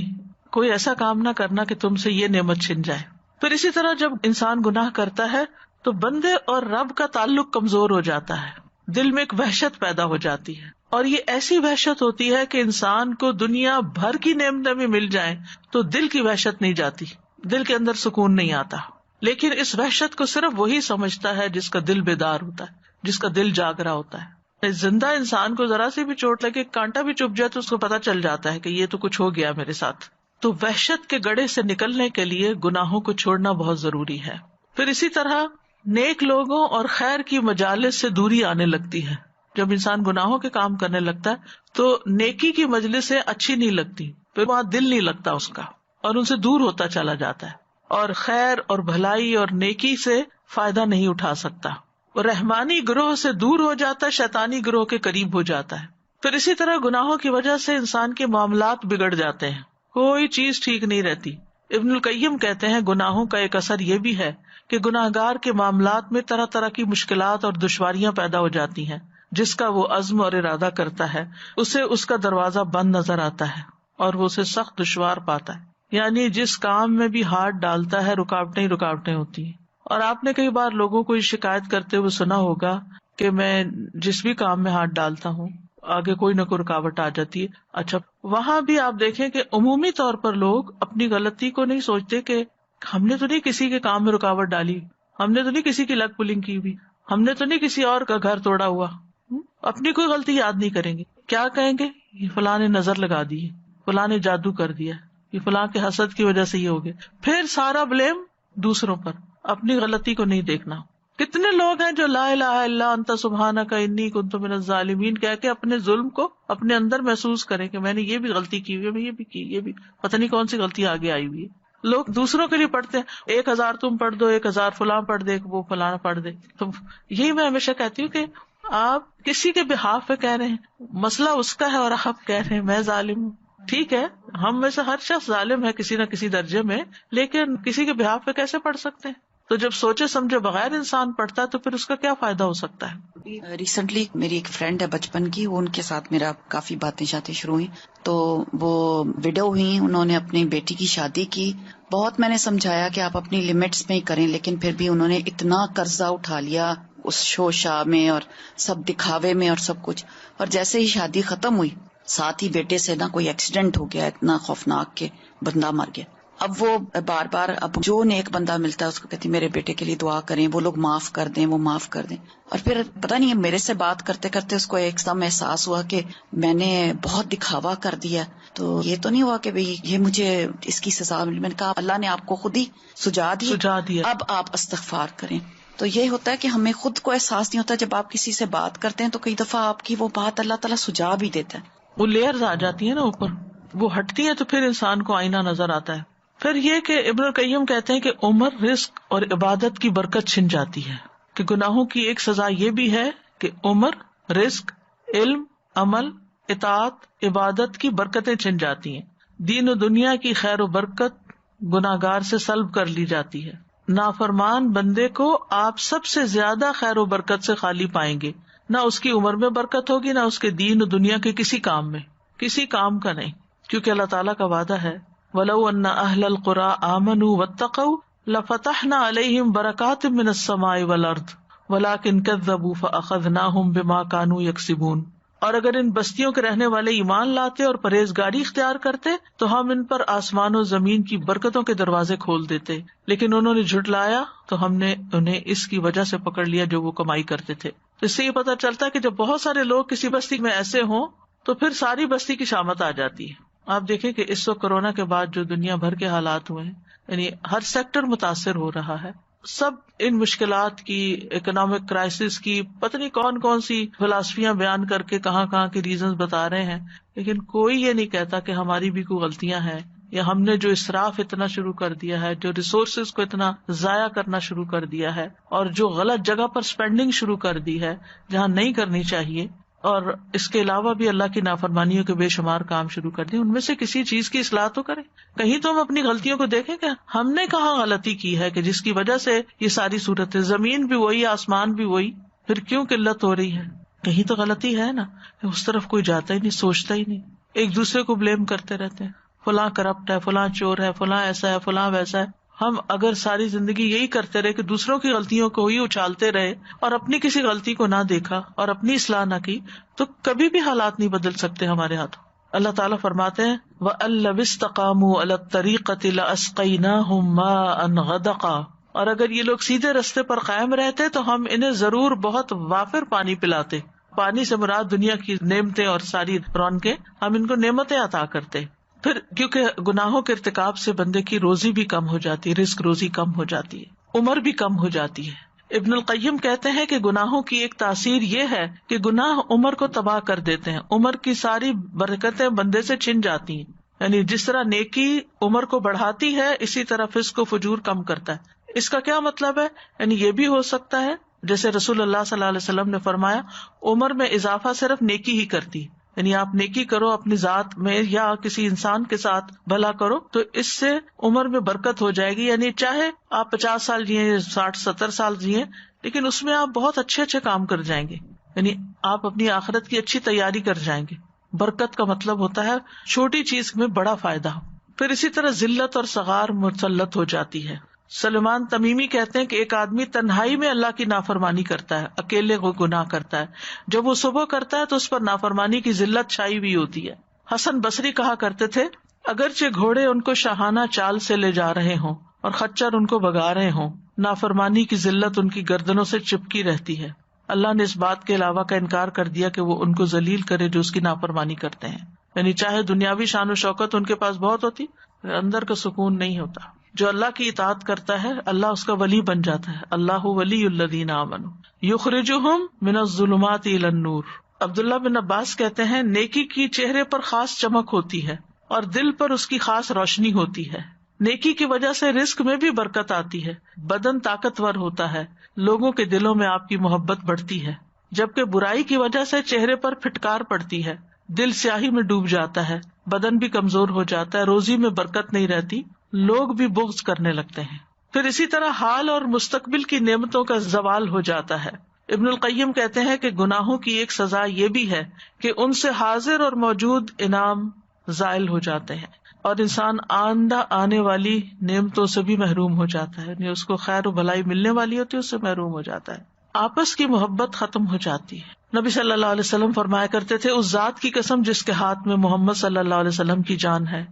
کوئی ایسا کام نہ کرنا کہ تم سے یہ نعمت چھن جائے. پھر اسی طرح جب انسان گناہ کرتا ہے تو بندے اور رب کا تعلق کمزور ہو جاتا ہے، دل میں ایک وحشت پیدا ہو جاتی ہے، اور یہ ایسی وحشت ہوتی ہے کہ انسان کو دنیا بھر کی نعمتیں بھی مل جائیں تو دل کی وحشت نہیں جاتی، دل کے اندر سکون نہیں آتا. لیکن اس وحشت کو صرف وہی سمجھتا ہے جس کا دل بیدار ہوتا ہے، جس کا دل جاگ رہا ہوتا ہے. زندہ انسان کو ذرا سی بھی چوٹ لگے، کانٹا بھی چبھ جائے تو اس کو پتا چل جاتا ہے کہ یہ تو کچھ ہو گیا میرے ساتھ. تو وحشت کے گڑھے سے نکلنے کے لیے گناہوں کو چھوڑنا بہت ضروری ہے. پھر اسی طرح نیک لوگوں اور خیر کی مجالس سے دوری آنے لگتی ہے. جب انسان گناہوں کے کام کرنے لگتا ہے تو نیکی کی مجلسیں اچھی نہیں لگتی، پھر وہاں دل نہیں لگتا اس کا اور ان سے دور ہوتا چلا جاتا ہے، اور خیر اور بھلائی اور نیکی سے فائدہ نہیں اٹھا سکتا. رحمانی گروہ سے دور ہو جاتا ہے، شیطانی گروہ کے قریب ہو جاتا ہے. پھر اسی طرح گناہوں کی وجہ سے انسان کے معاملات بگڑ جاتے ہیں، کوئی چیز ٹھیک نہیں رہتی. ابن القیم کہتے ہیں گناہوں کا ایک اثر یہ بھی ہے کہ گناہگار کے معاملات میں طرح طرح کی مشکلات اور دشواریاں پیدا ہو جاتی ہیں، جس کا وہ عزم اور ارادہ کرتا ہے اسے اس کا دروازہ بند نظر آتا ہے اور وہ اسے سخت دشوار پاتا ہے، یعنی جس کام میں بھی ہاتھ ڈالتا ہے رکاوٹیں ہی رکاوٹیں ہوتی ہیں. اور آپ نے کئی بار لوگوں کو یہ شکایت کرتے ہوئے سنا ہوگا کہ میں جس بھی کام میں ہاتھ ڈالتا ہوں آگے کوئی نہ کوئی رکاوٹ آ جاتی ہے. اچھا، وہاں بھی آپ دیکھیں کہ عمومی طور پر لوگ اپنی غلطی کو نہیں سوچتے کہ ہم نے تو نہیں کسی کے کام میں رکاوٹ ڈالی، ہم نے تو نہیں کسی کی لگ پلنگ کی ہوئی، ہم نے تو نہیں کسی اور کا گھر توڑا ہوا. اپنی کوئی غلطی یاد نہیں کریں گے. کیا کہیں گے؟ یہ فلاں نے نظر لگا دی، فلاں نے جادو کر دیا، یہ فلاں کے حسد کی وجہ سے یہ ہو گیا. پھر سارا بلیم دوسروں پر، اپنی غلطی کو نہیں دیکھنا. کتنے لوگ ہیں جو لا الہ الا انت سبحانک انی کنت من الظالمین کہہ کے اپنے ظلم کو اپنے اندر محسوس کریں کہ میں نے یہ بھی غلطی کی ہوئی ہے، میں یہ بھی کی، یہ بھی پتہ نہیں کون سی غلطی آگے آئی ہوئی ہے. لوگ دوسروں کے لیے پڑھتے ہیں، 1000 تم پڑھ دو، 1000 فلاں پڑھ دے، وہ فلاں پڑھ دے. تو یہی میں ہمیشہ کہتی ہوں کہ آپ کسی کے بہاف پہ کہہ رہے ہیں، مسئلہ اس کا ہے اور آپ کہہ رہے ہیں میں ظالم ہوں. ٹھیک ہے، ہم میں سے ہر شخص ظالم ہے کسی نہ کسی درجے میں، لیکن کسی کے بہاف پہ کیسے پڑھ سکتے ہیں؟ تو جب سوچے سمجھے بغیر انسان پڑھتا ہے تو پھر اس کا کیا فائدہ ہو سکتا ہے؟
ریسنٹلی میری ایک فرینڈ ہے بچپن کی، وہ ان کے ساتھ میرا کافی باتیں شاتیں شروع ہوئی. تو وہ وڈو ہوئی، انہوں نے اپنی بیٹی کی شادی کی. بہت میں نے سمجھایا کہ آپ اپنی لمٹس میں ہی کریں، لیکن پھر بھی انہوں نے اتنا قرضہ اٹھا لیا اس شو شاہ میں اور سب دکھاوے میں اور سب کچھ. اور جیسے ہی شادی ختم ہوئی ساتھ ہی بیٹے سے نا کوئی ایکسیڈنٹ ہو گیا اتنا خوفناک کہ بندہ مر گیا. اب وہ بار بار اب جو نیک بندہ ملتا ہے اس کو کہتی میرے بیٹے کے لیے دعا کریں، وہ لوگ معاف کر دیں، وہ معاف کر دیں. اور پھر پتہ نہیں میرے سے بات کرتے کرتے اس کو ایک دم احساس ہوا کہ میں نے بہت دکھاوا کر دیا، تو یہ تو نہیں ہوا کہ بھئی یہ مجھے اس کی سزا ملی. میں نے کہا اللہ نے آپ کو خود ہی سجا دیا، اب آپ استغفار کریں. تو یہ ہوتا ہے کہ ہمیں خود کو احساس نہیں ہوتا، جب آپ کسی سے بات کرتے ہیں تو کئی دفعہ آپ کی وہ بات اللہ تعالیٰ سجا بھی دیتا ہے.
وہ لیئرز آ جاتی ہیں نا اوپر، وہ ہٹتی ہیں تو پھر انسان کو آئینہ نظر آتا ہے. پھر یہ کہ ابن القیم کہتے ہیں کہ عمر، رزق اور عبادت کی برکت چھن جاتی ہے. کہ گناہوں کی ایک سزا یہ بھی ہے کہ عمر، رزق، علم، عمل، اطاعت، عبادت کی برکتیں چھن جاتی ہیں. دین و دنیا کی خیر و برکت گناہگار سے سلب کر لی جاتی ہے. نافرمان بندے کو آپ سب سے زیادہ خیر و برکت سے خالی پائیں گے. نہ اس کی عمر میں برکت ہوگی، نہ اس کے دین و دنیا کے کسی کام میں، کسی کام کا نہیں. کیونکہ اللہ تعالیٰ کا وعدہ ہے وَلَوْ أَنَّ أَهْلَ الْقُرَىٰ آمَنُوا وَاتَّقَوْا لَفَتَحْنَا عَلَيْهِمْ بَرَكَاتٍ مِّنَ السَّمَاءِ وَالْأَرْضِ وَلَٰكِن كَذَّبُوا فَأَخَذْنَاهُمْ بِمَا كَانُوا يَكْسِبُونَ. اور اگر ان بستیوں کے رہنے والے ایمان لاتے اور پرہیزگاری اختیار کرتے تو ہم ان پر آسمان و زمین کی برکتوں کے دروازے کھول دیتے، لیکن انہوں نے جھٹلایا تو ہم نے انہیں اس کی وجہ سے پکڑ لیا جو وہ کمائی کرتے تھے. اس سے یہ پتہ چلتا ہے کہ جب بہت سارے لوگ کسی بستی میں ایسے ہوں تو پھر ساری بستی کی شامت آ جاتی ہے. آپ دیکھیں کہ اس وقت کورونا کے بعد جو دنیا بھر کے حالات ہوئے ہیں، یعنی ہر سیکٹر متاثر ہو رہا ہے. سب ان مشکلات کی، اکنامک کرائسس کی، پتہ نہیں کون کون سی فلاسفیاں بیان کر کے کہاں کہاں کے ریزنز بتا رہے ہیں، لیکن کوئی یہ نہیں کہتا کہ ہماری بھی کوئی غلطیاں ہیں، یا ہم نے جو اسراف اتنا شروع کر دیا ہے، جو ریسورسز کو اتنا ضائع کرنا شروع کر دیا ہے، اور جو غلط جگہ پر اسپینڈنگ شروع کر دی ہے جہاں نہیں کرنی چاہیے، اور اس کے علاوہ بھی اللہ کی نافرمانیوں کے بے شمار کام شروع کر دیے. ان میں سے کسی چیز کی اصلاح تو کریں. کہیں تو ہم اپنی غلطیوں کو دیکھیں کہ ہم نے کہاں غلطی کی ہے کہ جس کی وجہ سے یہ ساری صورت ہے. زمین بھی وہی، آسمان بھی وہی، پھر کیوں قلت ہو رہی ہے؟ کہیں تو غلطی ہے نا. اس طرف کوئی جاتا ہی نہیں، سوچتا ہی نہیں، ایک دوسرے کو بلیم کرتے رہتے ہیں. فلاں کرپٹ ہے، فلاں چور ہے، فلاں ایسا ہے، فلاں ویسا ہے. ہم اگر ساری زندگی یہی کرتے رہے کہ دوسروں کی غلطیوں کو ہی اچھالتے رہے اور اپنی کسی غلطی کو نہ دیکھا اور اپنی اصلاح نہ کی، تو کبھی بھی حالات نہیں بدل سکتے ہمارے ہاتھوں. اللہ تعالیٰ فرماتے ہیں وَأَن لَوِ اسْتَقَامُوا عَلَى الطَّرِيقَةِ لَأَسْقَيْنَاهُم مَّاءً غَدَقًا. اور اگر یہ لوگ سیدھے رستے پر قائم رہتے تو ہم انہیں ضرور بہت وافر پانی پلاتے. پانی سے مراد دنیا کی نعمتیں اور ساری رونقیں، ہم ان کو نعمتیں عطا کرتے. پھر کیونکہ گناہوں کے ارتکاب سے بندے کی روزی بھی کم ہو جاتی ہے، رزق روزی کم ہو جاتی ہے، عمر بھی کم ہو جاتی ہے. ابن القیم کہتے ہیں کہ گناہوں کی ایک تاثیر یہ ہے کہ گناہ عمر کو تباہ کر دیتے ہیں. عمر کی ساری برکتیں بندے سے چھن جاتی ہیں. یعنی جس طرح نیکی عمر کو بڑھاتی ہے، اسی طرح فسق و فجور کم کرتا ہے. اس کا کیا مطلب ہے؟ یعنی یہ بھی ہو سکتا ہے جیسے رسول اللہ صلی اللہ علیہ وسلم نے فرمایا عمر میں اضافہ صرف نیکی ہی کرتی. یعنی آپ نیکی کرو اپنی ذات میں یا کسی انسان کے ساتھ بھلا کرو تو اس سے عمر میں برکت ہو جائے گی. یعنی چاہے آپ 50 سال جیے، 60-70 سال جیے، لیکن اس میں آپ بہت اچھے اچھے کام کر جائیں گے. یعنی آپ اپنی آخرت کی اچھی تیاری کر جائیں گے. برکت کا مطلب ہوتا ہے چھوٹی چیز میں بڑا فائدہ ہو. پھر اسی طرح ذلت اور صغار مسلط ہو جاتی ہے. سلمان تمیمی کہتے ہیں کہ ایک آدمی تنہائی میں اللہ کی نافرمانی کرتا ہے، اکیلے کو گناہ کرتا ہے، جب وہ صبح کرتا ہے تو اس پر نافرمانی کی ذلت چھائی ہوئی ہوتی ہے. حسن بصری کہا کرتے تھے اگرچہ گھوڑے ان کو شاہانہ چال سے لے جا رہے ہوں اور خچر ان کو بگا رہے ہوں، نافرمانی کی ذلت ان کی گردنوں سے چپکی رہتی ہے. اللہ نے اس بات کے علاوہ کا انکار کر دیا کہ وہ ان کو ذلیل کرے جو اس کی نافرمانی کرتے ہیں. یعنی چاہے دنیاوی شان و شوکت ان کے پاس بہت ہوتی، اندر کا سکون نہیں ہوتا. جو اللہ کی اطاعت کرتا ہے اللہ اس کا ولی بن جاتا ہے. اللہ ولی الذین آمنوا یخرجہم من الظلمات الی النور. عبداللہ بن عباس کہتے ہیں نیکی کی چہرے پر خاص چمک ہوتی ہے اور دل پر اس کی خاص روشنی ہوتی ہے. نیکی کی وجہ سے رزق میں بھی برکت آتی ہے، بدن طاقتور ہوتا ہے، لوگوں کے دلوں میں آپ کی محبت بڑھتی ہے. جبکہ برائی کی وجہ سے چہرے پر پھٹکار پڑتی ہے، دل سیاہی میں ڈوب جاتا ہے، بدن بھی کمزور ہو جاتا ہے، روزی میں برکت نہیں رہتی، لوگ بھی بغض کرنے لگتے ہیں. پھر اسی طرح حال اور مستقبل کی نعمتوں کا زوال ہو جاتا ہے. ابن القیم کہتے ہیں کہ گناہوں کی ایک سزا یہ بھی ہے کہ ان سے حاضر اور موجود انعام زائل ہو جاتے ہیں اور انسان آئندہ آنے والی نعمتوں سے بھی محروم ہو جاتا ہے. یعنی اس کو خیر و بھلائی ملنے والی ہوتی ہے، اس سے محروم ہو جاتا ہے. آپس کی محبت ختم ہو جاتی ہے. نبی صلی اللہ علیہ وسلم فرمایا کرتے تھے اس ذات کی قسم جس کے ہاتھ میں محمد صلی اللہ علیہ وسلم کی جان ہے،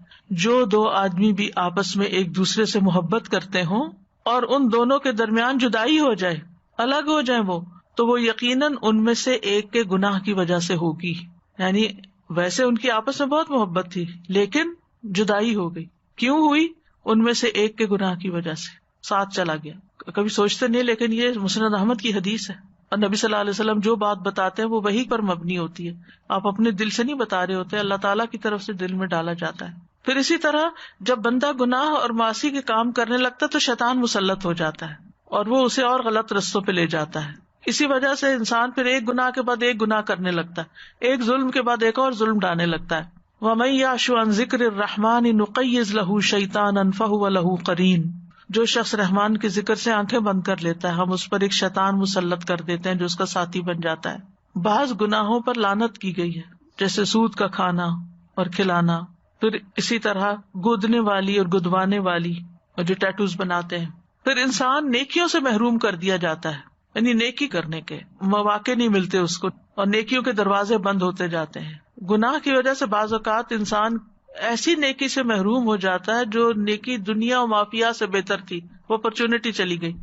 جو دو آدمی بھی آپس میں ایک دوسرے سے محبت کرتے ہوں اور ان دونوں کے درمیان جدائی ہو جائے، الگ ہو جائیں وہ، تو وہ یقیناً ان میں سے ایک کے گناہ کی وجہ سے ہوگی. یعنی ویسے ان کی آپس میں بہت محبت تھی لیکن جدائی ہو گئی. کیوں ہوئی؟ ان میں سے ایک کے گناہ کی وجہ سے ساتھ چلا گیا. کبھی سوچتے نہیں لیکن یہ مسند احمد کی حدیث ہے اور نبی صلی اللہ علیہ وسلم جو بات بتاتے ہیں وہ وحی پر مبنی ہوتی ہے. آپ اپنے دل سے نہیں بتا رہے ہوتے، اللہ تعالیٰ کی طرف سے دل میں ڈالا جاتا ہے. پھر اسی طرح جب بندہ گناہ اور معاصی کے کام کرنے لگتا ہے تو شیطان مسلط ہو جاتا ہے اور وہ اسے اور غلط رستوں پہ لے جاتا ہے. اسی وجہ سے انسان پھر ایک گناہ کے بعد ایک گناہ کرنے لگتا ہے، ایک ظلم کے بعد ایک اور ظلم ڈالنے لگتا ہے. وَمَن يَعْشُ عَن ذِكْرِ الرَّحْمَنِ نُقَيِّضْ لَهُ شَيْطَانًا فَهُوَ لَهُ قَرِينٌ. جو شخص رحمان کے ذکر سے آنکھیں بند کر لیتا ہے ہم اس پر ایک شیطان مسلط کر دیتے ہیں جو اس کا ساتھی بن جاتا ہے. بعض گناہوں پر لعنت کی گئی ہے جیسے سود کا کھانا اور کھلانا. پھر اسی طرح گودنے والی اور گدوانے والی اور جو ٹیٹوز بناتے ہیں. پھر انسان نیکیوں سے محروم کر دیا جاتا ہے، یعنی نیکی کرنے کے مواقع نہیں ملتے اس کو اور نیکیوں کے دروازے بند ہوتے جاتے ہیں. گناہ کی وجہ سے بعض اوقات انسان ایسی نیکی سے محروم ہو جاتا ہے جو نیکی دنیا و مافیا سے بہتر تھی، وہ اپرچونٹی چلی گئی.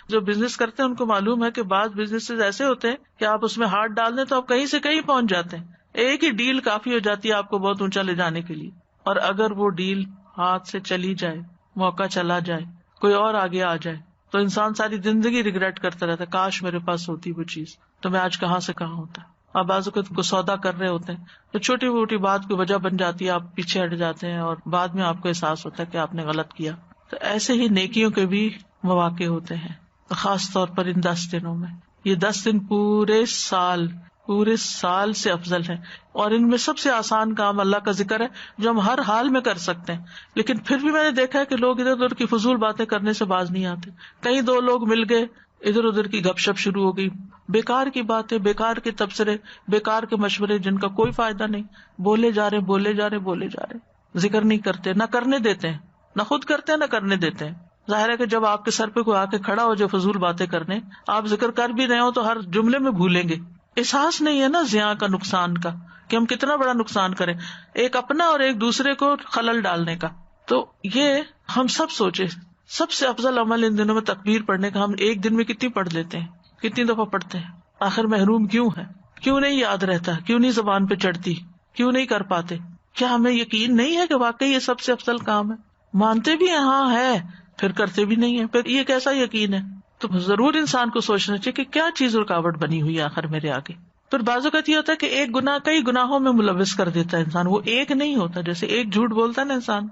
جو بزنس کرتے ہیں ان کو معلوم ہے کہ بعض بزنس ایسے ہوتے ہیں کہ آپ اس میں ہاتھ ڈال دیں تو آپ کہیں سے کہیں پہنچ جاتے ہیں. ایک ہی ڈیل کافی ہو جاتی ہے آپ کو بہت اونچا لے جانے کے لیے، اور اگر وہ ڈیل ہاتھ سے چلی جائے، موقع چلا جائے، کوئی اور آگے آ جائے تو انسان ساری زندگی ریگریٹ کرتا رہتا ہے، کاش میرے پاس ہوتی وہ چیز تو میں آج کہاں سے کہاں ہوتا. آپ بعض اوقات کو سودا کر رہے ہوتے ہیں تو چھوٹی موٹی بات کی وجہ بن جاتی ہے، آپ پیچھے ہٹ جاتے ہیں اور بعد میں آپ کو احساس ہوتا ہے کہ آپ نے غلط کیا. تو ایسے ہی نیکیوں کے بھی مواقع ہوتے ہیں، خاص طور پر ان 10 دنوں میں. یہ 10 دن پورے سال سے افضل ہے اور ان میں سب سے آسان کام اللہ کا ذکر ہے جو ہم ہر حال میں کر سکتے ہیں. لیکن پھر بھی میں نے دیکھا ہے کہ لوگ ادھر ادھر کی فضول باتیں کرنے سے باز نہیں آتے. کہیں 2 لوگ مل گئے، ادھر ادھر کی گپ شپ شروع ہو گئی، بیکار کی باتیں، بیکار کے تبصرے، بیکار کے مشورے جن کا کوئی فائدہ نہیں، بولے جا رہے، ذکر نہیں کرتے، نہ کرنے دیتے ہیں، نہ خود کرتے ہیں نہ کرنے دیتے ہیں. ظاہر ہے کہ جب آپ کے سر پہ کوئی آ کے کھڑا ہو جو فضول باتیں کرنے، آپ ذکر کر بھی رہے ہو تو ہر جملے میں بھولیں گے. احساس نہیں ہے نا زیاں کا، نقصان کا، کہ ہم کتنا بڑا نقصان کریں، ایک اپنا اور ایک دوسرے کو خلل ڈالنے کا. تو یہ ہم سب سوچے سب سے افضل عمل ان دنوں میں تکبیر پڑھنے کا. ہم ایک دن میں کتنی پڑھ لیتے ہیں، کتنی دفعہ پڑھتے ہیں؟ آخر محروم کیوں ہے؟ کیوں نہیں یاد رہتا؟ کیوں نہیں زبان پہ چڑھتی؟ کیوں نہیں کر پاتے؟ کیا ہمیں یقین نہیں ہے کہ واقعی یہ سب سے افضل کام ہے؟ مانتے بھی ہیں ہاں ہے، پھر کرتے بھی نہیں ہے، پھر یہ کیسا یقین ہے؟ تو ضرور انسان کو سوچنا چاہیے کہ کیا چیز رکاوٹ بنی ہوئی ہے آخر میرے آگے. پھر بعض اوقات یہ ہوتا ہے کہ ایک گناہ کئی گناہوں میں ملوث کر دیتا ہے انسان، وہ ایک نہیں ہوتا. جیسے ایک جھوٹ بولتا ہے نا انسان،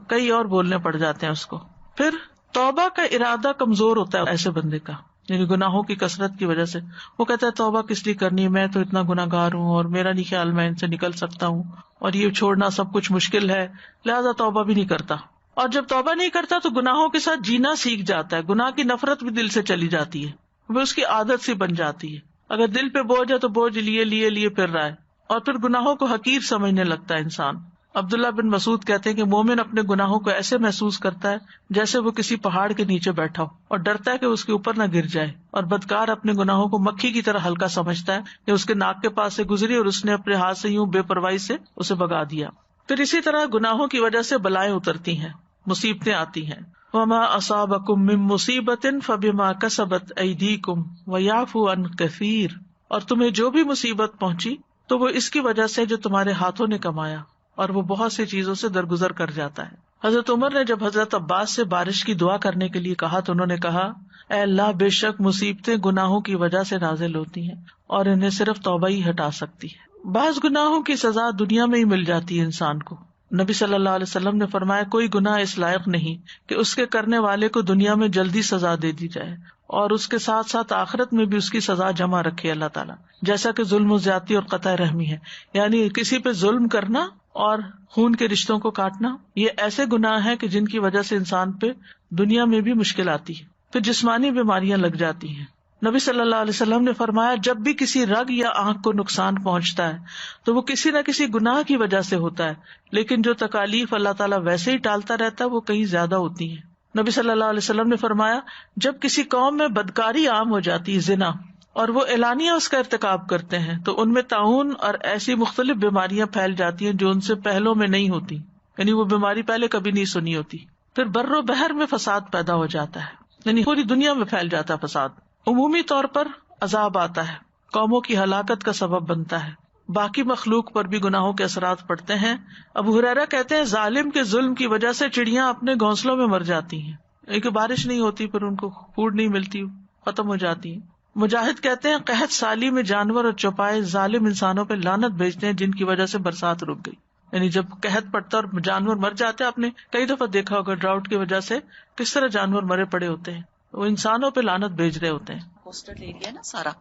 کئی اور بولنے پڑ جاتے ہیں اس کو. پھر توبہ کا ارادہ کمزور ہوتا ہے ایسے بندے کا، یعنی گناہوں کی کثرت کی وجہ سے. وہ کہتا ہے توبہ کس لیے کرنی ہے، میں تو اتنا گناہگار ہوں اور میرا نہیں خیال میں ان سے نکل سکتا ہوں اور یہ چھوڑنا سب کچھ مشکل ہے، لہذا توبہ بھی نہیں کرتا. اور جب توبہ نہیں کرتا تو گناہوں کے ساتھ جینا سیکھ جاتا ہے، گناہ کی نفرت بھی دل سے چلی جاتی ہے، وہ اس کی عادت سی بن جاتی ہے. اگر دل پہ بوجھ ہے تو بوجھ لیے لیے لیے پھر رہا ہے، اور پھر گناہوں کو حقیر سمجھنے لگتا ہے انسان. عبداللہ بن مسعود کہتے ہیں کہ مومن اپنے گناہوں کو ایسے محسوس کرتا ہے جیسے وہ کسی پہاڑ کے نیچے بیٹھا ہو اور ڈرتا ہے کہ اس کے اوپر نہ گر جائے، اور بدکار اپنے گناہوں کو مکھی کی طرح ہلکا سمجھتا ہے کہ اس کے ناک کے پاس سے گزری اور اس نے اپنے ہاتھ سے یوں بے پرواہی سے اسے بگا دیا. پھر اسی طرح گناہوں کی وجہ سے بلائیں اترتی ہیں، مصیبتیں آتی ہیں. وما اصابکم من مصیبت فبما کسبت ایدیکم ویعفو عن کثیر، اور تمہیں جو بھی مصیبت پہنچی تو وہ اس کی وجہ سے جو تمہارے ہاتھوں نے کمایا، اور وہ بہت سی چیزوں سے درگزر کر جاتا ہے. حضرت عمر نے جب حضرت عباس سے بارش کی دعا کرنے کے لیے کہا تو انہوں نے کہا، اے اللہ، بے شک مصیبتیں گناہوں کی وجہ سے نازل ہوتی ہیں اور انہیں صرف توبہ ہی ہٹا سکتی ہے. بعض گناہوں کی سزا دنیا میں ہی مل جاتی ہے انسان کو. نبی صلی اللہ علیہ وسلم نے فرمایا، کوئی گناہ اس لائق نہیں کہ اس کے کرنے والے کو دنیا میں جلدی سزا دے دی جائے اور اس کے ساتھ ساتھ آخرت میں بھی اس کی سزا جمع رکھے اللہ تعالیٰ، جیسا کہ ظلم و زیادتی اور قطع رحمی ہے. یعنی کسی پہ ظلم کرنا اور خون کے رشتوں کو کاٹنا، یہ ایسے گناہ ہیں کہ جن کی وجہ سے انسان پہ دنیا میں بھی مشکل آتی ہے، پھر جسمانی بیماریاں لگ جاتی ہیں. نبی صلی اللہ علیہ وسلم نے فرمایا، جب بھی کسی رگ یا آنکھ کو نقصان پہنچتا ہے تو وہ کسی نہ کسی گناہ کی وجہ سے ہوتا ہے، لیکن جو تکالیف اللہ تعالیٰ ویسے ہی ٹالتا رہتا ہے وہ کہیں زیادہ ہوتی ہیں. نبی صلی اللہ علیہ وسلم نے فرمایا، جب کسی قوم میں بدکاری عام ہو جاتی ہے، زنا، اور وہ اعلانیہ اس کا ارتکاب کرتے ہیں تو ان میں طاعون اور ایسی مختلف بیماریاں پھیل جاتی ہیں جو ان سے پہلوں میں نہیں ہوتی، یعنی وہ بیماری پہلے کبھی نہیں سنی ہوتی. پھر بر و بحر میں فساد پیدا ہو جاتا ہے، یعنی پوری دنیا میں پھیل جاتا ہے فساد. عمومی طور پر عذاب آتا ہے، قوموں کی ہلاکت کا سبب بنتا ہے، باقی مخلوق پر بھی گناہوں کے اثرات پڑتے ہیں. ابو ہریرہ کہتے ہیں، ظالم کے ظلم کی وجہ سے چڑیاں اپنے گھونسلوں میں مر جاتی ہیں، ایک بارش نہیں ہوتی، پھر ان کو فوڈ نہیں ملتی، ختم ہو جاتی ہیں. مجاہد کہتے ہیں، قحط سالی میں جانور اور چوپائے ظالم انسانوں پہ لعنت بھیجتے ہیں جن کی وجہ سے برسات رک گئی. یعنی جب قحط پڑتا ہے اور جانور مر جاتے ہیں، آپ نے کئی دفعہ دیکھا ہوگا ڈراؤٹ کی وجہ سے کس طرح جانور مرے پڑے ہوتے ہیں، وہ انسانوں پہ لعنت بھیج رہے ہوتے ہیں.
کوسٹل ایریا نا سارا،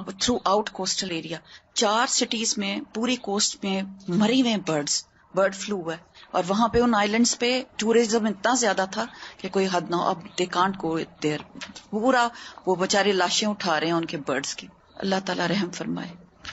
through out coastal area, 4 cities میں پوری کوسٹ میں مرے ہوئے برڈ فلو ہے، اور وہاں پہ ان آئیلینڈز پہ ٹورزم اتنا زیادہ تھا کہ کوئی حد نہ ہو. اب دے کانٹ گو دیر، پورا وہ بےچارے لاشیں اٹھا رہے ہیں ان کے برڈز کی. اللہ تعالیٰ رحم فرمائے.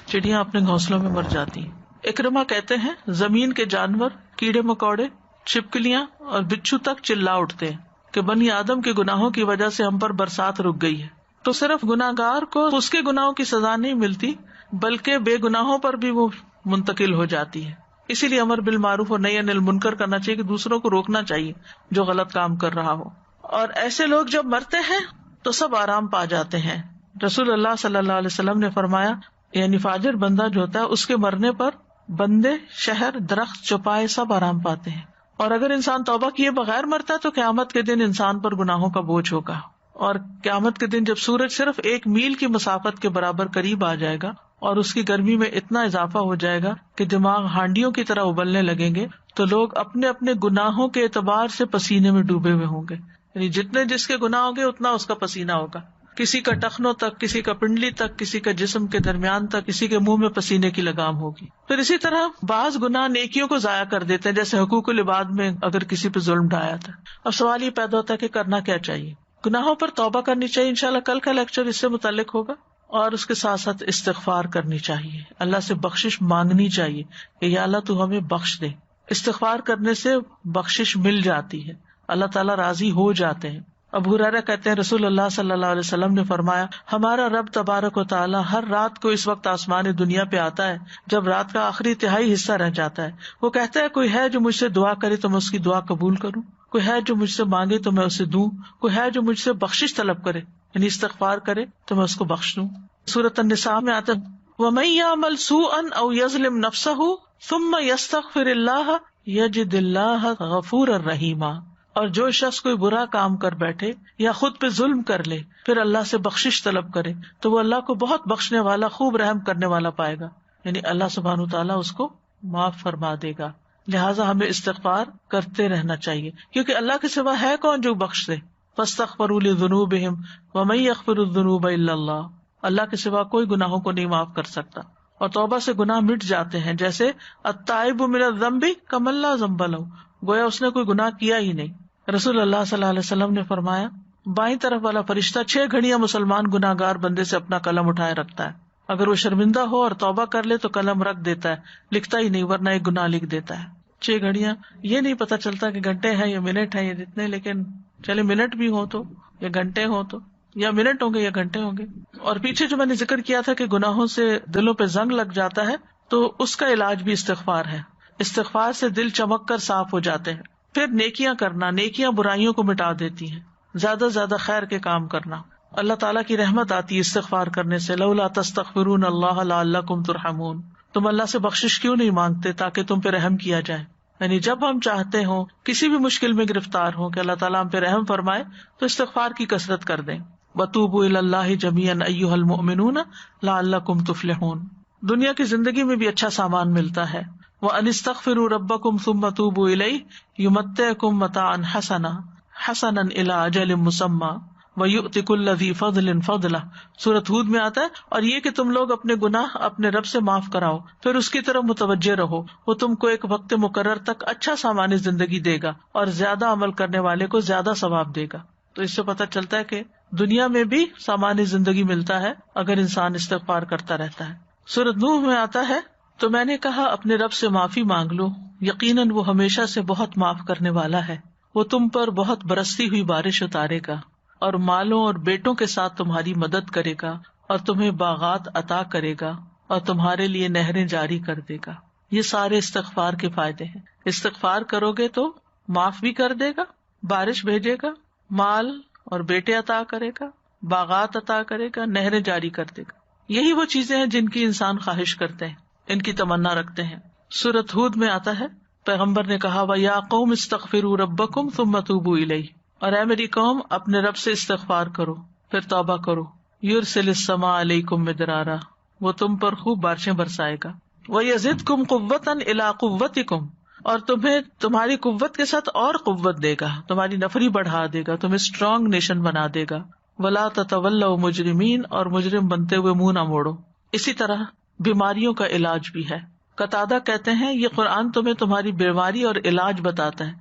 چڑیاں اپنے گھونسلوں میں مر جاتی ہیں. اکرمہ کہتے ہیں، زمین کے جانور، کیڑے مکوڑے، چھپکلیاں اور بچھو تک چلا اٹھتے ہیں کہ بنی آدم کے گناہوں کی وجہ سے ہم پر برسات رک گئی ہے. تو صرف گناہگار کو اس کے گناہوں کی سزا نہیں ملتی بلکہ بے گناہوں پر بھی وہ منتقل ہو جاتی ہے. اسی لیے امر بالمعروف اور نہی عن المنکر کرنا چاہیے کہ دوسروں کو روکنا چاہیے جو غلط کام کر رہا ہو. اور ایسے لوگ جب مرتے ہیں تو سب آرام پا جاتے ہیں. رسول اللہ صلی اللہ علیہ وسلم نے فرمایا، یعنی فاجر بندہ جو ہوتا ہے اس کے مرنے پر بندے، شہر، درخت، چوپائے سب آرام پاتے ہیں. اور اگر انسان توبہ کیے بغیر مرتا ہے تو قیامت کے دن انسان پر گناہوں کا بوجھ ہوگا. اور قیامت کے دن جب سورج صرف 1 میل کی مسافت کے برابر قریب آ جائے گا اور اس کی گرمی میں اتنا اضافہ ہو جائے گا کہ دماغ ہانڈیوں کی طرح ابلنے لگیں گے تو لوگ اپنے اپنے گناہوں کے اعتبار سے پسینے میں ڈوبے ہوئے ہوں گے. یعنی جتنے جس کے گناہ ہوں گے اتنا اس کا پسینہ ہوگا، کسی کا ٹخنوں تک، کسی کا پنڈلی تک، کسی کا جسم کے درمیان تک، کسی کے منہ میں پسینے کی لگام ہوگی. پھر اسی طرح بعض گناہ نیکیوں کو ضائع کر دیتے ہیں، جیسے حقوق العباد میں اگر کسی پہ ظلم ڈھایا تھا. اب سوال یہ پیدا ہوتا ہے کہ کرنا کیا چاہیے. گناہوں پر توبہ کرنی چاہیے، انشاءاللہ کل کا لیکچر اس سے متعلق ہوگا. اور اس کے ساتھ ساتھ استغفار کرنی چاہیے، اللہ سے بخشش مانگنی چاہیے کہ یا اللہ تو ہمیں بخش دے. استغفار کرنے سے بخشش مل جاتی ہے، اللہ تعالیٰ راضی ہو جاتے ہیں. ابو ہریرہ کہتے ہیں، رسول اللہ صلی اللہ علیہ وسلم نے فرمایا، ہمارا رب تبارک و تعالیٰ ہر رات کو اس وقت آسمان دنیا پہ آتا ہے جب رات کا آخری تہائی حصہ رہ جاتا ہے. وہ کہتا ہے، کوئی ہے جو مجھ سے دعا کرے تو میں اس کی دعا قبول کروں، کوئی ہے جو مجھ سے مانگے تو میں اسے دوں، کوئی ہے جو مجھ سے بخشش طلب کرے یعنی استغفار کرے تو میں اس کو بخش دوں. سورۃ النساء میں آتا ہے، وَمَن يَعْمَلْ سُوءًا أَوْ يَظْلِمْ نَفْسَهُ ثُمَّ يَسْتَغْفِرِ اللَّهَ يَجِدِ اللَّهَ غَفُورًا رَحِيمًا. اور جو شخص کوئی برا کام کر بیٹھے یا خود پہ ظلم کر لے پھر اللہ سے بخشش طلب کرے تو وہ اللہ کو بہت بخشنے والا، خوب رحم کرنے والا پائے گا، یعنی اللہ سبحانہ وتعالیٰ اس کو معاف فرما دے گا. لہٰذا ہمیں استغفار کرتے رہنا چاہیے کیونکہ اللہ کے سوا ہے کون جو بخش دے. فاستغفروا لذنوبہم ومن یغفر الذنوب الا اللہ. اللہ کے سوا کوئی گناہوں کو نہیں معاف کر سکتا، اور توبہ سے گناہ مٹ جاتے ہیں. جیسے التائب من الذنب کمن لا ذنب لہ، گویا اس نے کوئی گناہ کیا ہی نہیں. رسول اللہ صلی اللہ علیہ وسلم نے فرمایا، بائیں طرف والا فرشتہ 6 گھڑیاں مسلمان گناہگار بندے سے اپنا قلم اٹھائے رکھتا ہے. اگر وہ شرمندہ ہو اور توبہ کر لے تو قلم رکھ دیتا ہے, لکھتا ہی نہیں, ورنہ ایک گناہ لکھ دیتا ہے. 6 گھڑیاں, یہ نہیں پتا چلتا کہ گھنٹے ہیں یا منٹ ہیں یا جتنے, لیکن چلے منٹ بھی ہو تو یا گھنٹے ہو تو, یا منٹ ہوں گے یا گھنٹے ہوں گے. اور پیچھے جو میں نے ذکر کیا تھا کہ گناہوں سے دلوں پہ زنگ لگ جاتا ہے, تو اس کا علاج بھی استغفار ہے. استغفار سے دل چمک کر صاف ہو جاتے ہیں. پھر نیکیاں کرنا, نیکیاں برائیوں کو مٹا دیتی ہیں. زیادہ سے زیادہ خیر کے کام کرنا, اللہ تعالیٰ کی رحمت آتی ہے استغفار کرنے سے. لولا تستغفرون اللہ لعلکم ترحمون, تم اللہ سے بخشش کیوں نہیں مانگتے تاکہ تم پہ رحم کیا جائے. یعنی جب ہم چاہتے ہوں, کسی بھی مشکل میں گرفتار ہوں کہ اللہ تعالیٰ ہم پہ رحم فرمائے, تو استغفار کی کثرت کر دیں. وتوبوا الی اللہ جميعا ایھا المؤمنون لعلکم تفلحون. دنیا کی زندگی میں بھی اچھا سامان ملتا ہے. وان استغفروا ربکم ثم توبوا الیہ یمتعکم متاعا حسنا الی اجل مسمى وَيُؤْتِ كُلَّ ذِي فَضْلٍ فَضْلَهُ. سورۃ ہود میں آتا ہے, اور یہ کہ تم لوگ اپنے گناہ اپنے رب سے معاف کراؤ, پھر اس کی طرف متوجہ رہو, وہ تم کو ایک وقت مقرر تک اچھا سامان زندگی دے گا اور زیادہ عمل کرنے والے کو زیادہ ثواب دے گا. تو اس سے پتہ چلتا ہے کہ دنیا میں بھی سامان زندگی ملتا ہے اگر انسان استغفار کرتا رہتا ہے. سورۃ نوح میں آتا ہے, تو میں نے کہا اپنے رب سے معافی مانگ لو, یقیناً وہ ہمیشہ سے بہت معاف کرنے والا ہے, وہ تم پر بہت برستی ہوئی بارش اتارے گا اور مالوں اور بیٹوں کے ساتھ تمہاری مدد کرے گا, اور تمہیں باغات عطا کرے گا, اور تمہارے لیے نہریں جاری کر دے گا. یہ سارے استغفار کے فائدے ہیں. استغفار کرو گے تو معاف بھی کر دے گا, بارش بھیجے گا, مال اور بیٹے عطا کرے گا, باغات عطا کرے گا, نہریں جاری کر دے گا. یہی وہ چیزیں ہیں جن کی انسان خواہش کرتے ہیں, ان کی تمنا رکھتے ہیں. سورۃ ہود میں آتا ہے, پیغمبر نے کہا وَيَا قَوْمِ اسْتَغْفِرُوا رَبَّكُمْ ثُمَّ تُوبُوا إِلَيْهِ, اور اے میری قوم اپنے رب سے استغفار کرو پھر توبہ کرو. یرسل السماء علیکم مدرارا, وہ تم پر خوب بارشیں برسائے گا. ویزدکم قوۃ الی قوتکم, اور تمہیں تمہاری قوت کے ساتھ اور قوت دے گا, تمہاری نفری بڑھا دے گا, تمہیں اسٹرانگ نیشن بنا دے گا. ولا تتولوا مجرمین, اور مجرم بنتے ہوئے منہ نہ موڑو. اسی طرح بیماریوں کا علاج بھی ہے. قتادہ کہتے ہیں یہ قرآن تمہیں تمہاری بیماری اور علاج بتاتا ہے.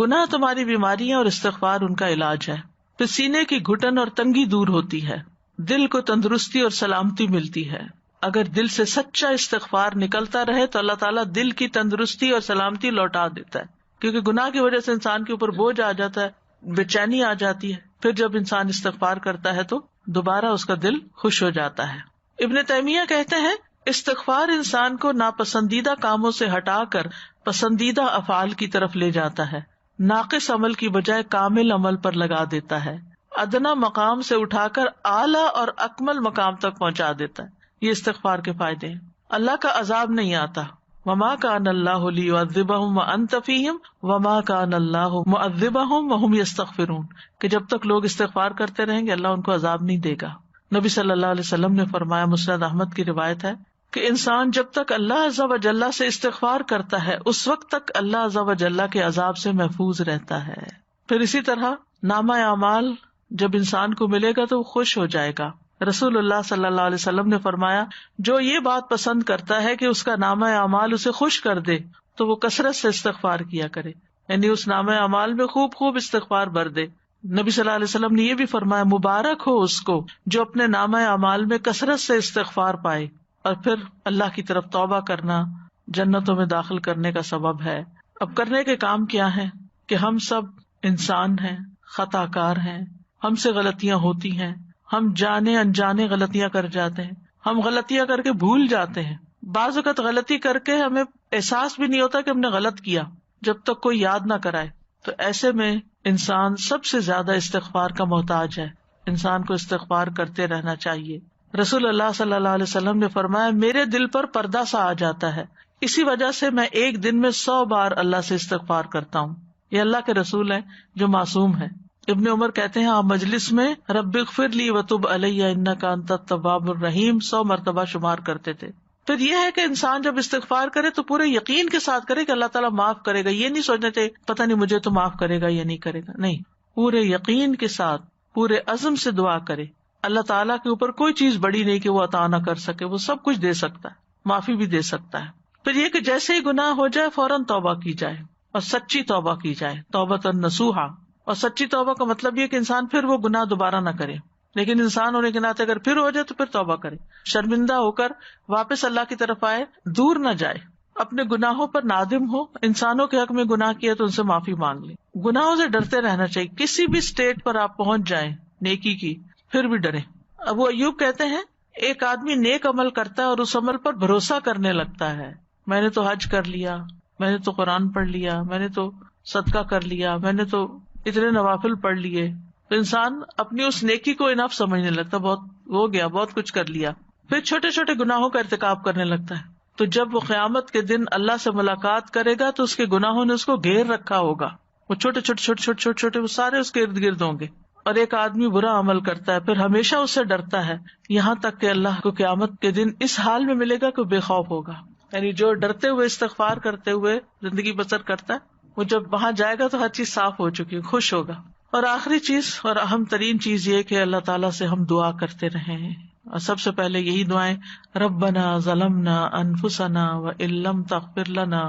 گناہ تمہاری بیماری ہے اور استغفار ان کا علاج ہے. پھر سینے کی گھٹن اور تنگی دور ہوتی ہے, دل کو تندرستی اور سلامتی ملتی ہے. اگر دل سے سچا استغفار نکلتا رہے تو اللہ تعالیٰ دل کی تندرستی اور سلامتی لوٹا دیتا ہے, کیونکہ گناہ کی وجہ سے انسان کے اوپر بوجھ آ جاتا ہے, بے چینی آ جاتی ہے. پھر جب انسان استغفار کرتا ہے تو دوبارہ اس کا دل خوش ہو جاتا ہے. ابن تیمیہ کہتے ہیں استغفار انسان کو ناپسندیدہ کاموں سے ہٹا کر پسندیدہ افعال کی طرف لے جاتا ہے, ناقص عمل کی بجائے کامل عمل پر لگا دیتا ہے, ادنا مقام سے اٹھا کر اعلیٰ اور اکمل مقام تک پہنچا دیتا ہے. یہ استغفار کے فائدے ہیں. اللہ کا عذاب نہیں آتا. وما کان اللہ لیعذبہم وانت فیہم وما کان اللہ معذبہم وہم یستغفرون, کہ جب تک لوگ استغفار کرتے رہیں گے اللہ ان کو عذاب نہیں دے گا. نبی صلی اللہ علیہ وسلم نے فرمایا, مسند احمد کی روایت ہے, کہ انسان جب تک اللہ عز و جل سے استغفار کرتا ہے اس وقت تک اللہ عز و جل کے عذاب سے محفوظ رہتا ہے. پھر اسی طرح نامہ اعمال جب انسان کو ملے گا تو وہ خوش ہو جائے گا. رسول اللہ صلی اللہ علیہ وسلم نے فرمایا, جو یہ بات پسند کرتا ہے کہ اس کا نامہ اعمال اسے خوش کر دے تو وہ کثرت سے استغفار کیا کرے, یعنی اس نامہ اعمال میں خوب خوب استغفار بھر دے. نبی صلی اللہ علیہ وسلم نے یہ بھی فرمایا, مبارک ہو اس کو جو اپنے نامہ اعمال میں کثرت سے استغفار پائے, اور پھر اللہ کی طرف توبہ کرنا جنتوں میں داخل کرنے کا سبب ہے. اب کرنے کے کام کیا ہیں کہ ہم سب انسان ہیں, خطا کار ہیں, ہم سے غلطیاں ہوتی ہیں, ہم جانے انجانے غلطیاں کر جاتے ہیں, ہم غلطیاں کر کے بھول جاتے ہیں. بعض اوقات غلطی کر کے ہمیں احساس بھی نہیں ہوتا کہ ہم نے غلط کیا جب تک کوئی یاد نہ کرائے. تو ایسے میں انسان سب سے زیادہ استغفار کا محتاج ہے, انسان کو استغفار کرتے رہنا چاہیے. رسول اللہ صلی اللہ علیہ وسلم نے فرمایا, میرے دل پر پردہ سا آ جاتا ہے, اسی وجہ سے میں ایک دن میں 100 بار اللہ سے استغفار کرتا ہوں. یہ اللہ کے رسول ہیں جو معصوم ہیں. ابن عمر کہتے ہیں آپ مجلس میں رب اغفر لی وتب علی انک انت التواب الرحیم 100 مرتبہ شمار کرتے تھے. پھر یہ ہے کہ انسان جب استغفار کرے تو پورے یقین کے ساتھ کرے کہ اللہ تعالیٰ معاف کرے گا. یہ نہیں سوچنے تھے پتہ نہیں مجھے تو معاف کرے گا یا نہیں کرے گا, نہیں, پورے یقین کے ساتھ پورے عزم سے دعا کرے. اللہ تعالیٰ کے اوپر کوئی چیز بڑی نہیں کہ وہ عطا نہ کر سکے, وہ سب کچھ دے سکتا ہے, معافی بھی دے سکتا ہے. پھر یہ کہ جیسے ہی گناہ ہو جائے فوراً توبہ کی جائے اور سچی توبہ کی جائے, توبۃ نصوحا. اور سچی توبہ کا مطلب یہ کہ انسان پھر وہ گناہ دوبارہ نہ کرے، لیکن انسان ہونے کے ناطے اگر پھر ہو جائے تو پھر توبہ کرے، شرمندہ ہو کر واپس اللہ کی طرف آئے، دور نہ جائے، اپنے گناہوں پر نادم ہو، انسانوں کے حق میں گناہ کیا تو ان سے معافی مانگ لے، گناہوں سے ڈرتے رہنا چاہیے، کسی بھی سٹیج پر آپ پہنچ جائیں نیکی کی پھر بھی ڈریں۔ ابو ایوب کہتے ہیں ایک آدمی نیک عمل کرتا ہے اور اس عمل پر بھروسہ کرنے لگتا ہے، میں نے تو حج کر لیا، میں نے تو قرآن پڑھ لیا، میں نے تو صدقہ کر لیا، میں نے تو اتنے نوافل پڑھ لیے، تو انسان اپنی اس نیکی کو انف سمجھنے لگتا، بہت ہو گیا، بہت کچھ کر لیا، پھر چھوٹے چھوٹے گناہوں کا ارتکاب کرنے لگتا ہے، تو جب وہ قیامت کے دن اللہ سے ملاقات کرے گا تو اس کے گناہوں نے اس کو گھیر رکھا ہوگا، وہ چھوٹے چھوٹے چھوٹے چھوٹے چھوٹے چھوٹے وہ سارے اس کے ارد گرد ہوں گے۔ اور ایک آدمی برا عمل کرتا ہے پھر ہمیشہ اس سے ڈرتا ہے، یہاں تک کہ اللہ کو قیامت کے دن اس حال میں ملے گا کہ بے خوف ہوگا، یعنی جو ڈرتے ہوئے استغفار کرتے ہوئے زندگی بسر کرتا ہے وہ جب وہاں جائے گا تو ہر چیز صاف ہو چکی ہے، خوش ہوگا۔ اور آخری چیز اور اہم ترین چیز یہ کہ اللہ تعالیٰ سے ہم دعا کرتے رہیں، اور سب سے پہلے یہی دعائیں، ربنا ظلمنا انفسنا وان لم تغفر لنا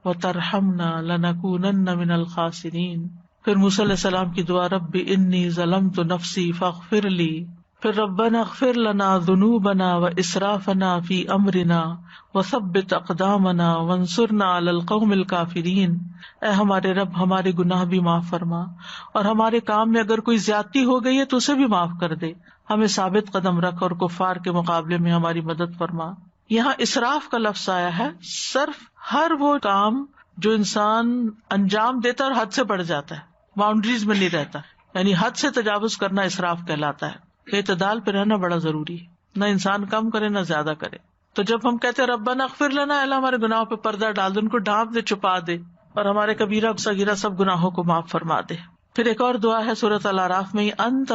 وترحمنا لنکونن من الخاسرین۔ پھر موسیٰ علیہ السلام کی دعا، رب انی ظلمت نفسی فاغفر لی۔ پھر ربنا اغفر لنا ذنوبنا واسرافنا فی امرنا وثبت اقدامنا وانصرنا علی القوم الکافرین۔ اے ہمارے رب ہمارے گناہ بھی معاف فرما، اور ہمارے کام میں اگر کوئی زیادتی ہو گئی ہے تو اسے بھی معاف کر دے، ہمیں ثابت قدم رکھ اور کفار کے مقابلے میں ہماری مدد فرما۔ یہاں اسراف کا لفظ آیا ہے، صرف ہر وہ کام جو انسان انجام دیتا ہے اور حد سے بڑھ جاتا ہے، باؤنڈریز میں نہیں رہتا، یعنی حد سے تجاوز کرنا اسراف کہلاتا ہے۔ اعتدال پہ رہنا بڑا ضروری ہے، نہ انسان کم کرے نہ زیادہ کرے۔ تو جب ہم کہتے ہیں ربنا اغفر لنا، اللہ ہمارے گناہوں پہ پردہ ڈال دے، ان کو ڈھانپ دے، چھپا دے، اور ہمارے کبیرہ صغیرہ سب گناہوں کو معاف فرما دے۔ پھر ایک اور دعا ہے سورۃ الاعراف میں، انت